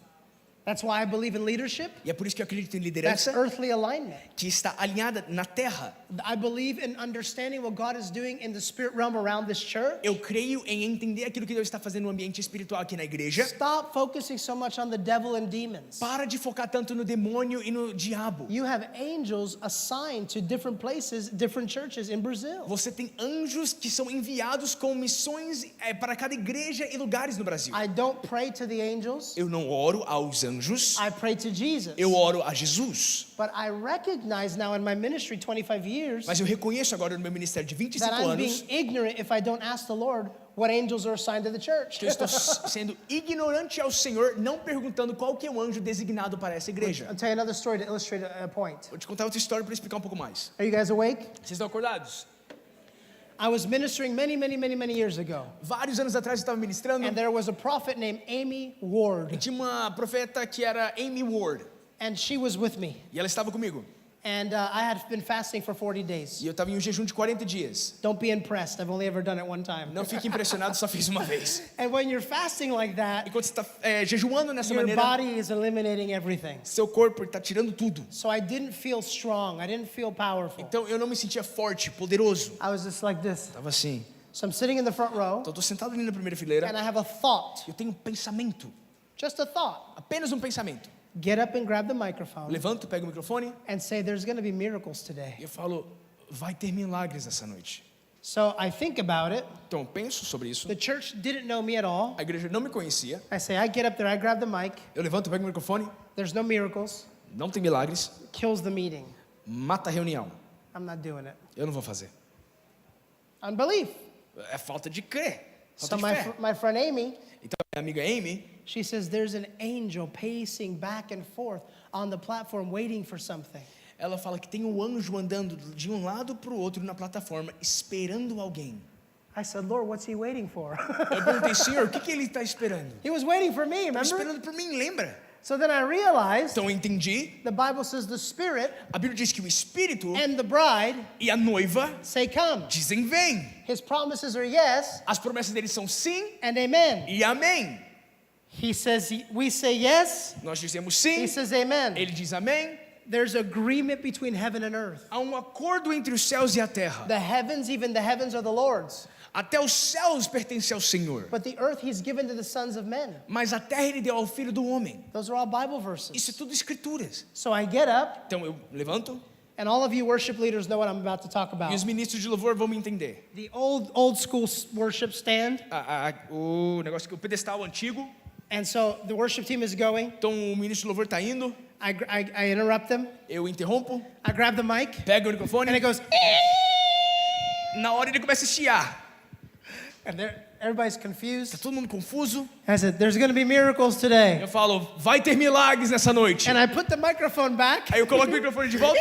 That's why I believe in leadership. E é por isso que eu acredito em That's liderança earthly alignment. que está alinhada na terra. I believe in understanding what God is doing in the spirit realm around this church. Eu creio em entender aquilo que Deus está fazendo no ambiente espiritual aqui na igreja. Stop focusing so much on the devil and demons. Para de focar tanto no demônio e no diabo. You have angels assigned to different places, different churches in Brazil. Você tem anjos que são enviados com missões para cada igreja e lugares no Brasil. I don't pray to the angels. Eu não oro aos anjos, I pray to Jesus. eu oro a Jesus. But I recognize now in my ministry 25 years Mas eu reconheço agora no meu ministério de 25 that I'm anos being ignorant if I don't ask the Lord what angels are assigned to the church. que eu estou sendo ignorante ao Senhor, não perguntando qual que é o anjo designado para essa igreja. I'll tell you another story to illustrate a point. Vou te contar outra história para explicar um pouco mais. Are you guys awake? Vocês estão acordados? I was ministering many years ago, Vários anos atrás eu estava ministrando and there was a prophet named Amy e Ward, tinha uma profeta que era Amy Ward and she was with me. e ela estava comigo. And I had been fasting for 40 days. E eu estava em um jejum de 40 dias. Don't be impressed. I've only ever done it one time. Não fique impressionado, só fiz uma vez. And when you're fasting like E that, quando você está jejuando nessa your maneira, body is eliminating everything. seu corpo está tirando tudo. So I didn't feel strong. I didn't feel powerful. Então eu não me sentia forte, poderoso. I was just like this. Tava assim. So I'm sitting in the front row, Então eu tô sentado ali na primeira fileira. and I have a thought, Eu tenho um pensamento, just a thought. apenas um pensamento. Get up and grab the microphone Levanto, pego o microfone and say, there's going to be miracles today. e eu falo, vai ter milagres essa noite. So I think about it. Então eu penso sobre isso. The church didn't know me at all. A igreja não me conhecia. I say, I get up there, I grab the mic. Eu levanto, pego o microfone, There's no miracles. não tem milagres, Kills the meeting. mata a reunião. I'm not doing it. Eu não vou fazer. Unbelief. É falta de crer, So falta de my, fé. my friend Amy, Então minha amiga Amy, she says, there's an angel pacing back and forth on the platform waiting for something. ela fala que tem um anjo andando de um lado para o outro na plataforma, esperando alguém. I said, Lord, what's he waiting for? Eu perguntei, Senhor, o que ele está esperando? He was waiting for me, Está remember? esperando por mim, lembra? So then I realized Então eu entendi. the Bible says the Spirit A Bíblia diz que o Espírito and the bride e a noiva say, come. dizem vem. His promises are yes As promessas dele são sim and amen. e amém. He says, we say yes. Nós dizemos He sim, says amen. ele diz amém. There's agreement between heaven and earth. Há um acordo entre os céus e a terra. The heavens, even the heavens are the Lord's. Até os céus pertencem ao Senhor. But the earth he's given to the sons of men. Mas a terra ele deu ao filho do homem. Those are all Bible verses. Isso é tudo escrituras. So I get up, Então eu levanto and all of you worship leaders know what I'm about to talk e about. os ministros de louvor vão me entender. The old school worship stand. O negócio que o pedestal antigo. And so the worship team is going. Então o ministro de louvor está indo. I interrupt them. Eu interrompo, I grab the mic, pego o and microfone. it goes, Na hora ele começa a chiar. and everybody's Tá confused. todo mundo confuso. I said, there's going to be miracles today. Eu falo, vai ter milagres nessa noite. And I put the microphone back, Aí eu coloco o microfone de volta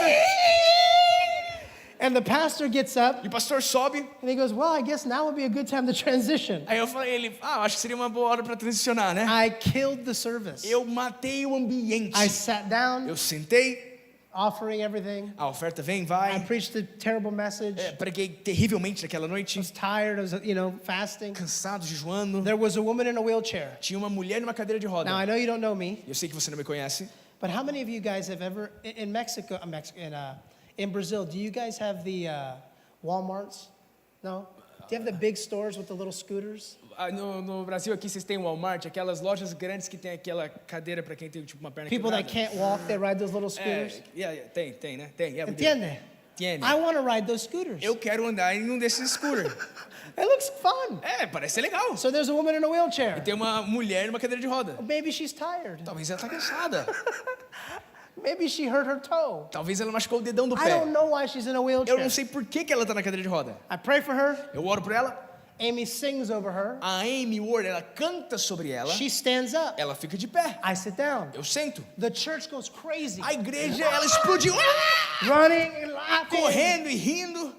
and the pastor gets up, e o pastor sobe. and he goes, well, I guess now would be a good time to transition. Aí eu falei, ele, acho que seria uma boa hora para transicionar, né? I killed the service. Eu matei o ambiente. I sat down. Eu sentei, offering everything. A oferta vem, I vai. preached a terrible message. Preguei terrivelmente naquela I noite, was tired. I was, fasting. cansado, jejuando. There was a woman in a wheelchair. Tinha uma mulher numa cadeira de roda. Now, I know you don't know me, Eu sei que você não me conhece, but how many of you guys have ever, in Mexico, in Brazil, do you guys have the Walmarts? No? Do you have the big stores with the little scooters? No Brasil aqui vocês têm o Walmart, aquelas lojas grandes que tem aquela cadeira para quem tem tipo uma perna People that quebrada. can't walk, they ride those little scooters. Tem, né? Tem. Entiende? Tiene. I want to ride those scooters. Eu quero andar em um desses scooter. It looks fun. Parece ser legal. So there's a woman in a wheelchair. Tem uma mulher numa cadeira de roda. Maybe she's tired. Talvez ela tá cansada. Maybe she hurt her toe. Talvez ela machucou o dedão do I pé. don't know why she's in a Eu wheelchair. não sei por que ela tá na cadeira de roda. I pray for her. Eu oro por ela. Amy sings over her. A Amy Ward, ela canta sobre ela. She stands up. Ela fica de pé. I sit down. Eu sento. The church goes crazy. A igreja, ela explodiu. Running and laughing. Correndo e rindo.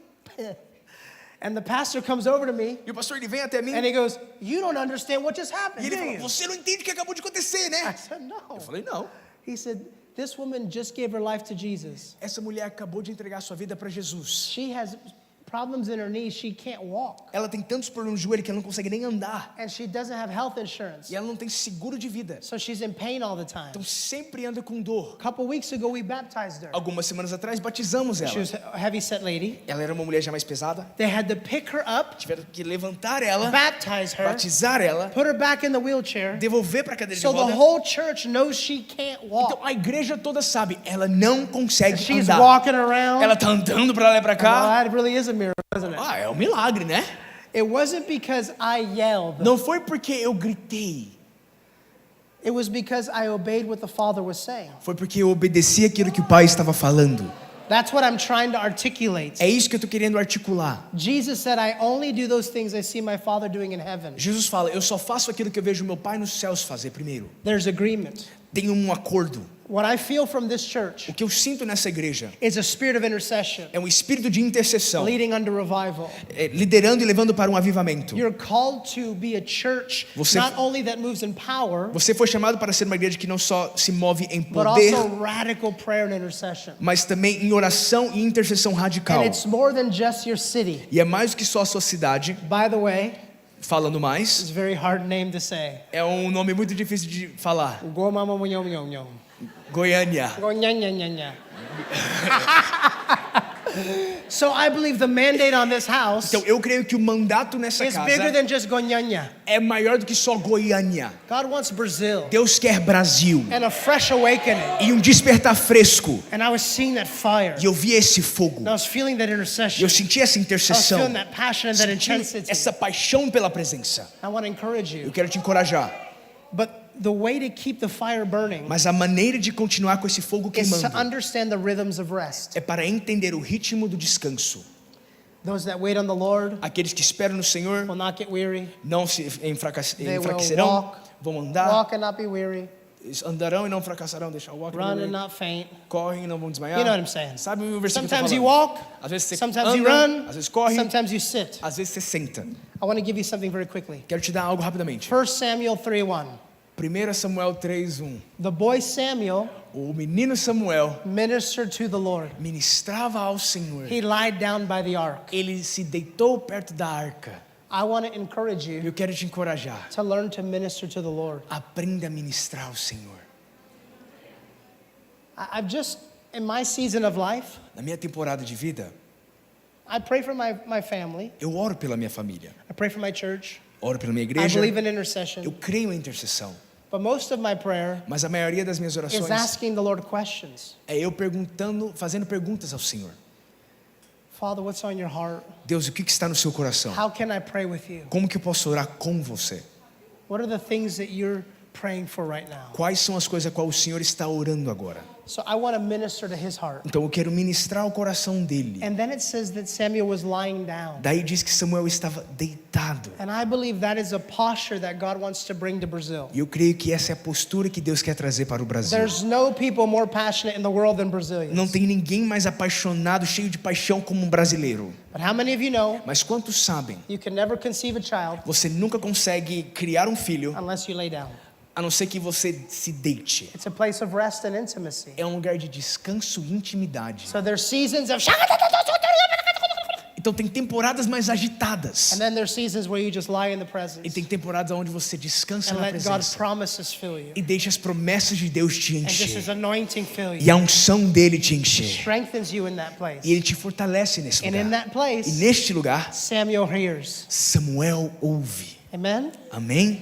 And the pastor comes over to me E o pastor, ele vem até mim. and he goes, "You don't understand what just E happened, ele do falou, you?" você não entende o que acabou de acontecer, I né? said, "No." Eu falei, não. He said, "This woman just gave her life to Jesus. Essa mulher acabou de entregar sua vida para Jesus. She has problems in her knees. She can't walk. Ela tem tantos problemas no joelho que ela não consegue nem andar. And she doesn't have health insurance. E ela não tem seguro de vida. So she's in pain all the time." Então sempre anda com dor. A couple weeks ago, we baptized her. Algumas semanas atrás batizamos She ela. was a heavy-set lady. Ela era uma mulher já mais pesada. They had to pick her up, Tiveram que levantar ela, baptize her, batizar ela, put her back in the wheelchair, devolver para a cadeira de so the roda. whole church knows she can't walk. Então a igreja toda sabe, ela não consegue She's andar. walking around. Ela tá andando para lá e para Well, cá. that really is a miracle, isn't it? É um milagre, né? It wasn't because I yelled. Não foi porque eu gritei. It was because I obeyed what the Father was saying. Foi porque eu obedeci aquilo que o Pai estava falando. That's what I'm trying to articulate. É isso que eu estou querendo articular. Jesus said, "I only do those things I see my Father doing in heaven." Jesus fala, eu só faço aquilo que eu vejo meu Pai nos céus fazer primeiro. There's agreement. Tem um acordo. What I feel from this church O que eu sinto nessa igreja is a spirit of intercession, é um espírito de intercessão, leading unto revival. liderando e levando para um avivamento. You're called to be a church Você- not only that moves in power, Você foi chamado para ser uma igreja que não só se move em but poder, also radical prayer and intercession. mas também em oração e intercessão radical. And it's more than just your city. E é mais do que só a sua cidade. By the way, Falando mais, it's a very hard name to say. é um nome muito difícil de falar. Goiânia. Goiânia. So I believe the mandate on this house Então eu creio que o mandato nessa is bigger casa than just Goiânia. é maior do que só Goiânia. God wants Brazil Deus quer Brasil and a fresh awakening. e um despertar fresco. And I was seeing that fire. E eu vi esse fogo. And I was feeling that E intercession. eu senti essa I was intercessão. feeling that passion and that Senti intensity. essa paixão pela presença. I want to encourage Eu you. quero te encorajar. But the way to keep the fire burning Mas a maneira de continuar com esse fogo is to queimando understand the rhythms of rest. é para entender o ritmo do descanso. Those that wait on the Lord Aqueles que esperam no Senhor will not get weary. não se They will enfraquecerão, walk, vão andar, walk and not be weary, andarão e não fracassarão, deixar o walk, run and not faint. correm e não vão desmaiar. You know what I'm saying? Sabe o versículo que eu tô Sometimes you falando? walk, Às vezes você sometimes you anda, run, às vezes corre, sometimes you sit. às vezes você senta. I want to give you something very quickly. Quero te dar algo rapidamente. 1 Samuel 3:1. 1 Samuel 3:1. The boy Samuel O menino Samuel ministered to the Lord. ministrava ao Senhor. He lied down by the ark. Ele se deitou perto da arca. I want to encourage you Eu quero te encorajar. to learn to minister to the Lord. Aprenda a ministrar ao Senhor. I've just, in my season of life, Na minha temporada de vida, I pray for my family. eu oro pela minha família. I pray for my church. Oro pela minha I igreja. believe in Eu intercession. creio em intercessão. But most of my prayer Mas a maioria das minhas is orações asking the Lord questions. é eu perguntando, fazendo perguntas ao Senhor. Father, what's on your heart? Deus, o que está no seu coração? How can I pray with you? Como que eu posso orar com você? What are the things that you're praying for right now? Quais são as coisas a qual o Senhor está orando agora? So I want to minister to his heart. Então eu quero ministrar o coração dele. And then it says that Samuel was lying down. Daí diz que Samuel estava deitado. And I believe that is a posture that God wants to bring to Brazil. E eu creio que essa é a postura que Deus quer trazer para o Brasil. There's no people more passionate in the world than Não Brazilians. tem ninguém mais apaixonado, cheio de paixão como um brasileiro. But how many of you know Mas quantos sabem? you can never conceive a child Você nunca consegue criar um filho unless you lay down? a não ser que você se deite. It's a place of rest and intimacy. É um lugar de descanso e intimidade. So there's seasons of Então tem temporadas mais agitadas. and then there's seasons where you just lie in the E presence tem temporadas onde você descansa and na let God's presença. promises fill you. E deixa as promessas de Deus te And just His encher. anointing fill E you. a unção dele te encher. Strengthens you in that place. E ele te fortalece nesse And in lugar. that E place, neste lugar, Samuel hears. Samuel ouve. Amen? Amém?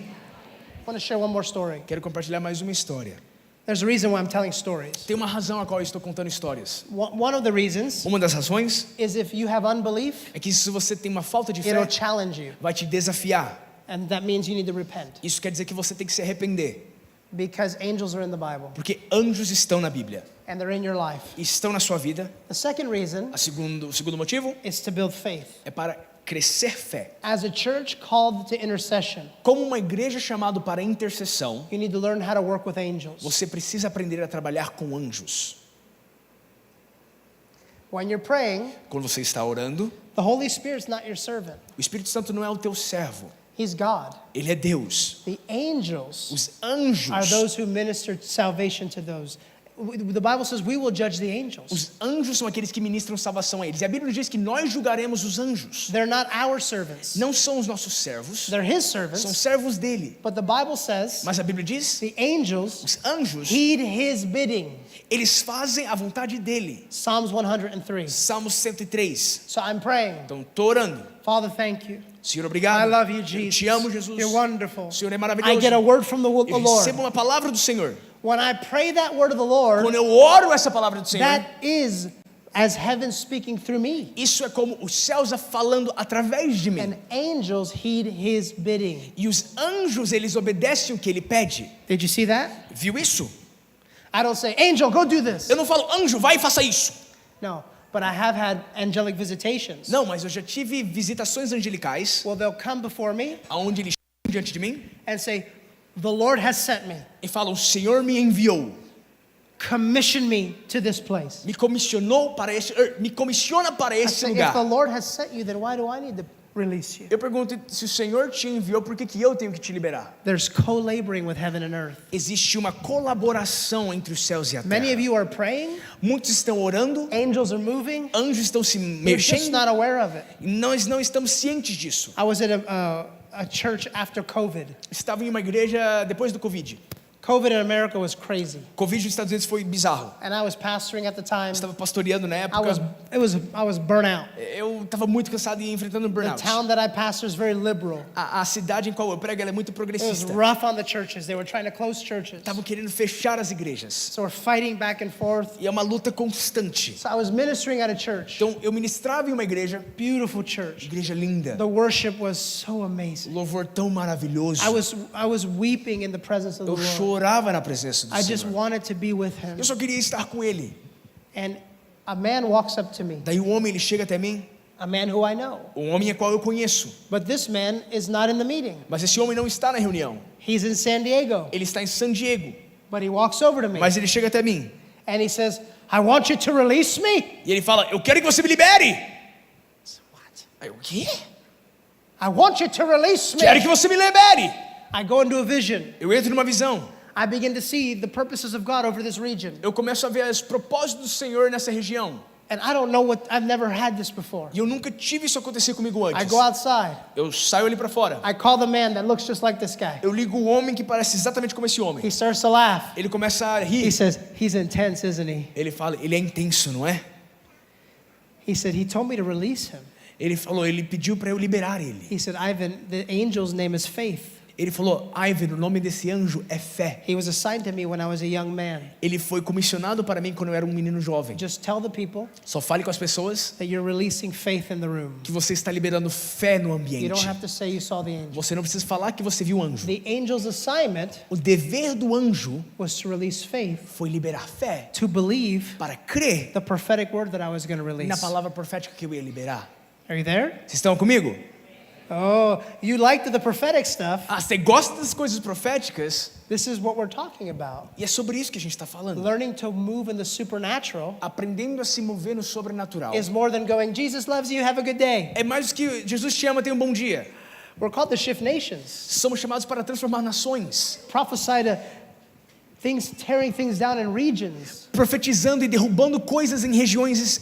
I want to share one more story. Quero compartilhar mais uma história. There's a reason why I'm telling stories. Tem uma razão a qual eu estou contando histórias. One of the reasons Uma das razões is if you have unbelief, é que se você tem uma falta de it'll fé, challenge you. vai te desafiar. And that means you need to repent. Isso quer dizer que você tem que se arrepender. Because angels are in the Bible Porque anjos estão na Bíblia. and they're in your life. Estão na sua vida. The second reason O segundo motivo is to build faith. é para crescer fé. As a church called to intercession, Como uma igreja chamada para intercessão, you need to learn how to work with angels. você precisa aprender a trabalhar com anjos. When you're praying, Quando você está orando, the Holy Spirit's not your servant. o Espírito Santo não é o teu servo. He's God. Ele é Deus. The angels Os are anjos, those who minister salvation to those. The Bible says we will judge the angels. os anjos são aqueles que ministram salvação a eles. E a Bíblia diz que nós julgaremos os anjos. They're not our servants. Não são os nossos servos, They're His são servants. servos dele. But the Bible says Mas a Bíblia diz, the angels os anjos, heed His bidding. eles fazem a vontade dele. Psalms 103. Salmos 103. So I'm praying. Então, estou orando. Father, thank you. Senhor, I obrigado. love you, Eu Jesus. te amo, Jesus. You're wonderful. O Senhor é I maravilhoso. get a word from the Eu Lord. recebo uma palavra do Senhor. When I pray that word of the Lord, Quando eu oro essa palavra do Senhor, that is as heaven speaking through me. isso é como os céus falando através de mim. And angels heed His bidding. E os anjos, eles obedecem o que ele pede. Did you see that? Viu isso? I don't say, angel, go do this. Eu não falo, anjo, vai e faça isso. No, but I have had angelic visitations. Não, mas eu já tive visitações angelicais, Well, they'll come before me onde eles chegam diante de mim and say, the Lord has sent me. e falam, o Senhor me enviou. Commission me to this place. Me comissiona para I esse say, if the lugar. Lord has sent you, then why do I need to release you? Eu pergunto, se o Senhor te enviou, por que eu tenho que te liberar? There's co-laboring with heaven and earth. Existe uma colaboração entre os céus e a Many of terra. you are praying, Muitos estão orando, angels are moving, anjos estão se you're just mexendo, not aware of it. e nós não estamos cientes disso. I was at a church after COVID. Estava em uma igreja depois do Covid. COVID in America was crazy. Covid nos Estados Unidos foi bizarro. And I was pastoring at the time. Estava pastoreando na I was época. I was burnt out. Eu estava muito cansado e enfrentando The burnout. town that I pastor is very liberal. A cidade em qual eu prego ela é muito It was progressista. rough on the churches. They were trying to close churches. Estavam querendo fechar as igrejas. So we're fighting back and forth. E é uma luta constante. So I was ministering at a church. Então eu ministrava em uma igreja, Beautiful church. igreja linda. The worship was so amazing. Louvor tão maravilhoso. I was weeping in the presence of the Eu Lord. chorava na presença do I just Senhor. wanted to be with him. Eu só queria estar com ele. And a man walks up to me, Daí o homem ele chega até mim, a man who I know. um homem a qual eu conheço. But this man is not in the meeting. Mas esse homem não está na reunião. He's in San Diego. Ele está em San Diego. But he walks over to me Mas ele chega até mim. and he says, I want you to release me. E ele fala, eu quero que você me libere. What? Aí eu, o quê? I want you to release me. Quero que você me libere. I go into a vision. Eu entro numa visão. I begin to see the purposes of God over this region. Eu começo a ver os propósitos do Senhor nessa região. And I don't know what, I've never had this before. E eu nunca tive isso acontecer comigo I antes. go outside. Eu saio ali para fora. I call the man that looks just like this guy. Eu ligo o homem que parece exatamente como esse homem. He starts to laugh. Ele começa a He rir. says, he's intense, isn't he? Ele fala, ele é intenso, não é? He said, he told me to release him. Ele falou, ele pediu para eu liberar ele. He said, Ivan, the angel's name is Faith. Ele falou, Ivan, o nome desse anjo é fé. He was assigned to me when I was a young man. Ele foi comissionado para mim quando eu era um menino jovem. Just tell the people Só fale com as pessoas that you're releasing faith in the room. que você está liberando fé no You ambiente. don't have to say you saw the angel. Você não precisa falar que você viu o anjo. The angel's assignment O dever do anjo was to release faith, foi liberar fé to believe para crer the prophetic word that I was going to na release. palavra profética que eu ia liberar. Are you there? Vocês estão comigo? Oh, you liked the prophetic stuff. Ah, você gosta das coisas proféticas? This is what we're talking about. E é sobre isso que a gente está falando. Learning to move in the supernatural Aprendendo a se mover no sobrenatural. is more than going, Jesus loves you, have a good day. É mais do que Jesus te ama, tenha um bom dia. We're called to shift nations. Somos chamados para transformar nações, Prophesy to things, tearing things down in regions. profetizando e derrubando coisas em regiões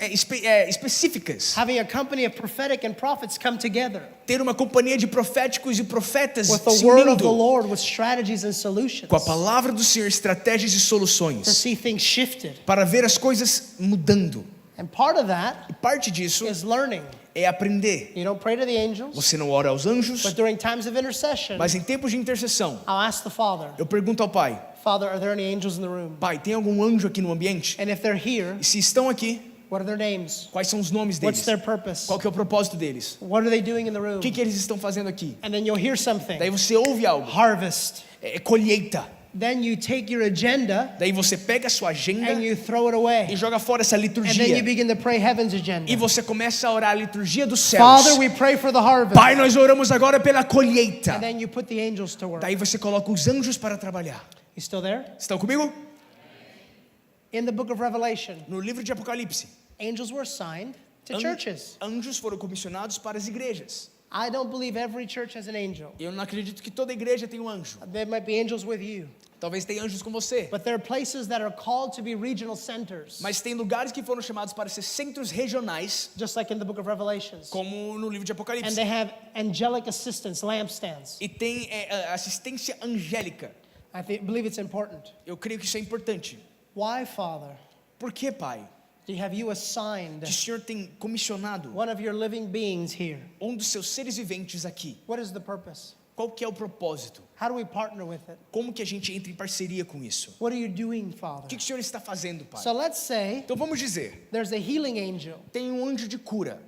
específicas. Having a company of prophetic and prophets come together Ter uma companhia de proféticos e profetas with the se word of the unindo Lord, with strategies and solutions com a palavra do Senhor, estratégias e to soluções, see things shifted. para ver as coisas mudando. And part of that E parte disso is learning. é aprender. You don't pray to the angels, Você não ora aos anjos, but during times of intercession, mas em tempos de intercessão, I'll ask the Father, eu pergunto ao Pai: Father, are there any angels in the room? Pai, tem algum anjo aqui no ambiente? And if they're here, E se estão aqui, what are their names? quais são os nomes What's deles? their purpose? Qual que é o propósito deles? What are they doing in the room? O que eles estão fazendo aqui? And then you'll hear something. Daí você ouve algo, Harvest. é colheita. Then you take your agenda Daí você pega a sua agenda and you throw it e away. joga fora essa And then you liturgia. begin to pray heaven's agenda. E você começa a orar a liturgia dos céus. Father, we pray for the harvest. Pai, nós oramos agora pela colheita. And then you put the angels to work. Daí você coloca os anjos para trabalhar. You still there? Estão comigo? In the book of Revelation, No livro de Apocalipse, angels were assigned to an- churches. anjos foram comissionados para as igrejas. I don't believe every church has an angel. Eu não acredito que toda igreja tem um anjo. There might be angels with you. Talvez tenha anjos com você. But there are places that are called to be regional centers. Mas tem lugares que foram chamados para ser centros regionais, Just like in the book of Revelations. como no livro de And Apocalipse. they have angelic assistants, lampstands. E tem assistência angélica. Believe it's important. Eu creio que isso é importante. Why, Father, Por que, Pai? have you assigned Que o Senhor tem comissionado one of your living beings here? um dos seus seres viventes aqui. What is the purpose? Qual que é o propósito? How do we partner with it? Como que a gente entra em parceria com isso? What are you doing, O Father? que o Senhor está fazendo, Pai? So let's say Então vamos dizer, there's a healing angel, tem um anjo de cura.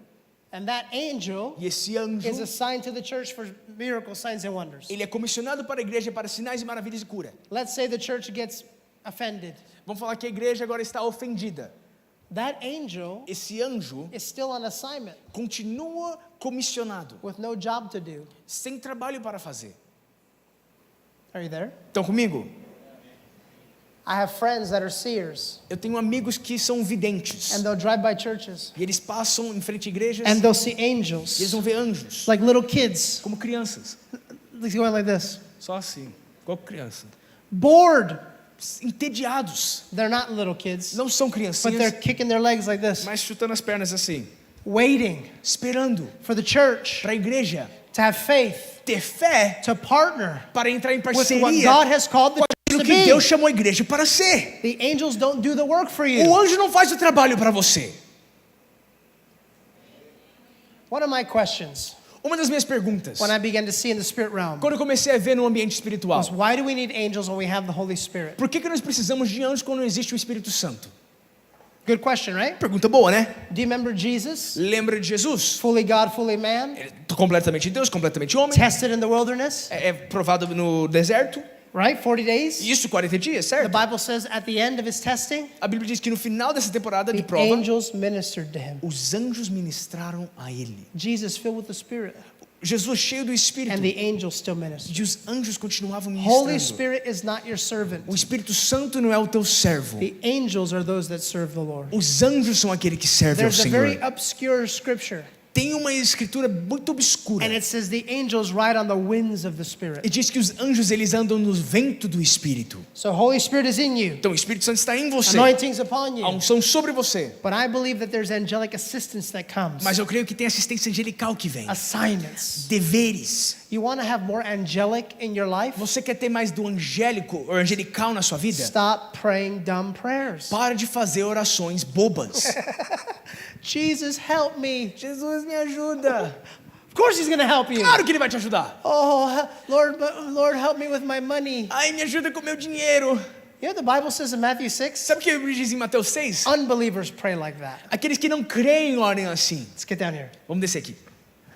and that angel E esse anjo, is assigned to the church for miracles, signs, and wonders. ele é comissionado para a igreja para sinais e maravilhas de cura. Let's say the church gets offended. Vamos falar que a igreja agora está ofendida. That angel Esse anjo is still on assignment continua comissionado, with no job to do. sem trabalho para fazer. Are you there? Estão comigo? I have friends that are seers, Eu tenho amigos que são videntes. and they'll drive by churches, E eles passam em frente a igrejas and e they'll see eles angels, vão ver anjos, like little kids, como crianças. going like this. Só assim, igual criança. Bored. Entediados. They're not little kids, Não são but they're criancinhas, kicking their legs like this, mas chutando as pernas assim. waiting Esperando for the church para a igreja to have faith, ter fé to partner para entrar em with what parceria God has called the com church aquilo to que be. Deus chamou a igreja para ser. The angels don't do the work for O you. anjo não faz o trabalho para você. One of my questions Uma das minhas perguntas, when I began to see in the spirit realm quando eu comecei a ver no ambiente espiritual, was, why do we need angels when we have the Holy Spirit? por que nós precisamos de anjos quando não existe o Espírito Santo? Good question, right? Pergunta boa, né? Do you remember Jesus? Lembra de Jesus? Fully God, fully man, Ele é completamente Deus, completamente homem. tested in the wilderness, É provado no deserto. right? 40 days. Isso, 40 dias, The certo? Bible says at the end of his testing, A Bíblia diz que no final dessa temporada de the prova, angels ministered to him. os anjos ministraram a ele. Jesus filled with the Spirit, Jesus cheio do Espírito. and the angels still ministered. E os anjos continuavam Holy ministrando. Spirit is not your servant. O Espírito Santo não é o teu servo. The angels are those that serve the Lord. Os anjos são aquele que serve ao There's a very Senhor. obscure scripture, Tem uma escritura muito obscura. and it says the angels ride on the winds of the Spirit. E diz que os anjos eles andam no vento do Espírito. So Holy Spirit is in you. Então o Espírito Santo está em você. Anointing's upon A you. unção sobre você. But I believe that there's angelic assistance that comes. Mas eu creio que tem assistência angelical que vem. Assignments. Deveres. You want to have more angelic in your life? Você quer ter mais do angélico ou angelical na sua vida? Stop praying dumb prayers. Para de fazer orações bobas. Jesus, help me. Jesus me ajuda. Of course he's going to help you. Claro que ele vai te ajudar. Oh, Lord, help me with my money. Ai, me ajuda com meu dinheiro. You know what the Bible says in Matthew 6? Sabe o que a Bíblia diz em Mateus 6? Unbelievers pray like that. Aqueles que não creem orem assim. Let's get down here. Vamos descer aqui.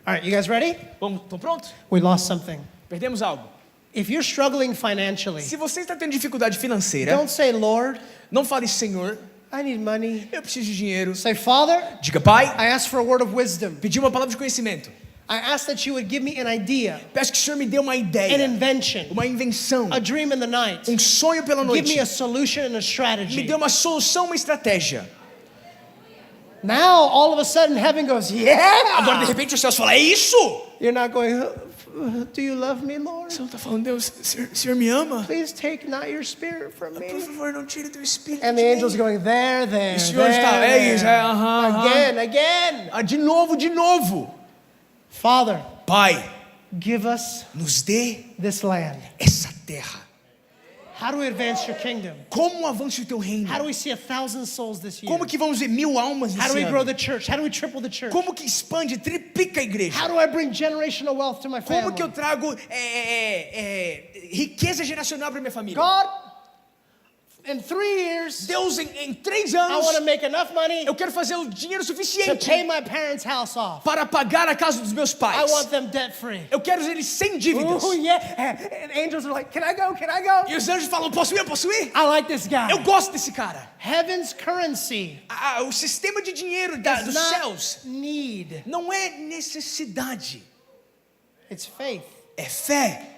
All right, you guys ready? Vamos, estão prontos? We lost something. Perdemos algo. If you're struggling financially, Se você está tendo dificuldade financeira, don't say, Lord, não fale, Senhor, I need money. eu preciso de dinheiro. Say, Father, Diga, Pai, I ask for a word of wisdom. pedi uma palavra de conhecimento. I ask that you would give me an idea, Peço que o Senhor me dê uma an ideia, invention, uma invenção, a dream in the night. sonho pela Give noite. me a solution and a Me strategy. dê uma solução, uma estratégia. Now, all of a sudden, heaven goes, Agora, de yeah! repente, os céus falam, é isso? You're not going, Do you love me, Lord? Você não está falando, Deus, o senhor me ama? Please take not your spirit from Por me. favor, não tire teu espírito And de the mim. angel's going, there, there, E o Senhor está, there, isso, there. aham. Again, again. Ah, de novo, de novo. Father, Pai, give us nos dê this land. essa terra. How do we advance your kingdom? Como avance o teu reino? How do we see 1,000 souls this year? Como que vamos ver 1000 almas How do nesse we grow ano? the church? How do we triple the church? Como que expande, triplica a igreja? How do I bring generational wealth to my Como que eu family? trago riqueza geracional para minha família? God, in 3 years, Deus, em 3 I want to anos, make enough money eu quero fazer o dinheiro to suficiente pay my parents' house off. para pagar a casa dos meus I pais. want them debt free. Eu quero eles sem dívidas. Oh, yeah. And angels are like, can I go? Can I go? E os anjos falam, posso ir? Posso ir? I like this guy. Eu gosto desse cara. Heaven's currency O sistema de dinheiro is dos not céus need. não é necessidade, It's faith. é fé.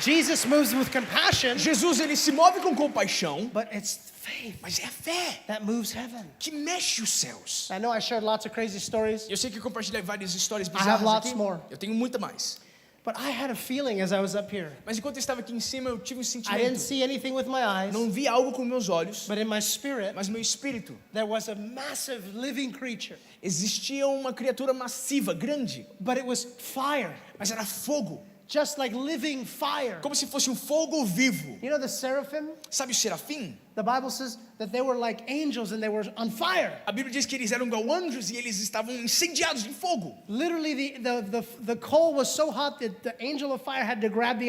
Jesus moves with compassion, Jesus, ele se move com compaixão, but it's faith mas é a fé that moves heaven. que mexe os céus. I know I shared lots of crazy stories, Eu sei que eu compartilhei várias histórias have bizarras lots aqui. more. Eu tenho muita mais. but I had a feeling as I was up here. Mas enquanto eu estava aqui em cima, eu tive um I didn't sentimento. see anything with my eyes, Não vi algo com meus olhos, but in my spirit, mas meu espírito. there was a massive living creature, Existia uma criatura massiva, grande, but it was fire, mas era fogo. just like living fire. Como se fosse um fogo vivo. You know the seraphim? Sabe o serafim? The Bible says that they were like angels and they were on fire. A Bíblia diz que eles eram igual anjos e eles estavam incendiados em fogo. Literally, the coal was so hot that the angel of fire had to grab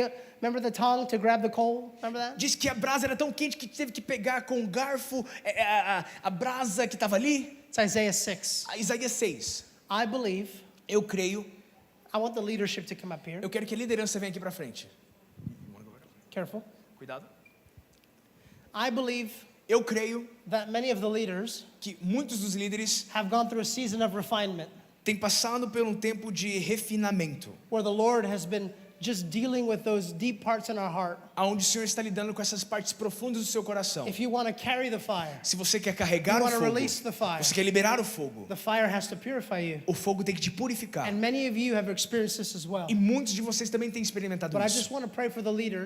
remember the tongue to grab the coal? Remember that? Diz que a brasa era tão quente que teve que pegar com o garfo a brasa que estava ali. It's Isaiah 6. Isaías 6. I believe, Eu creio. I want the leadership to come up here. Eu quero que a liderança venha aqui para frente. Careful. Cuidado. I believe Eu creio that many of the leaders que muitos dos líderes have gone through a season of refinement têm passado por um tempo de refinamento, where the Lord has been just dealing with those deep parts in our heart. aonde o Senhor está lidando com essas partes profundas do seu coração. If you want to carry the fire, Se você quer carregar you o want to fogo, release the fire, você quer liberar o fogo, the fire has to purify you. o fogo tem que te purificar. And many of you have experienced this as well. E muitos de vocês também têm experimentado But I isso. just want to pray for the leaders.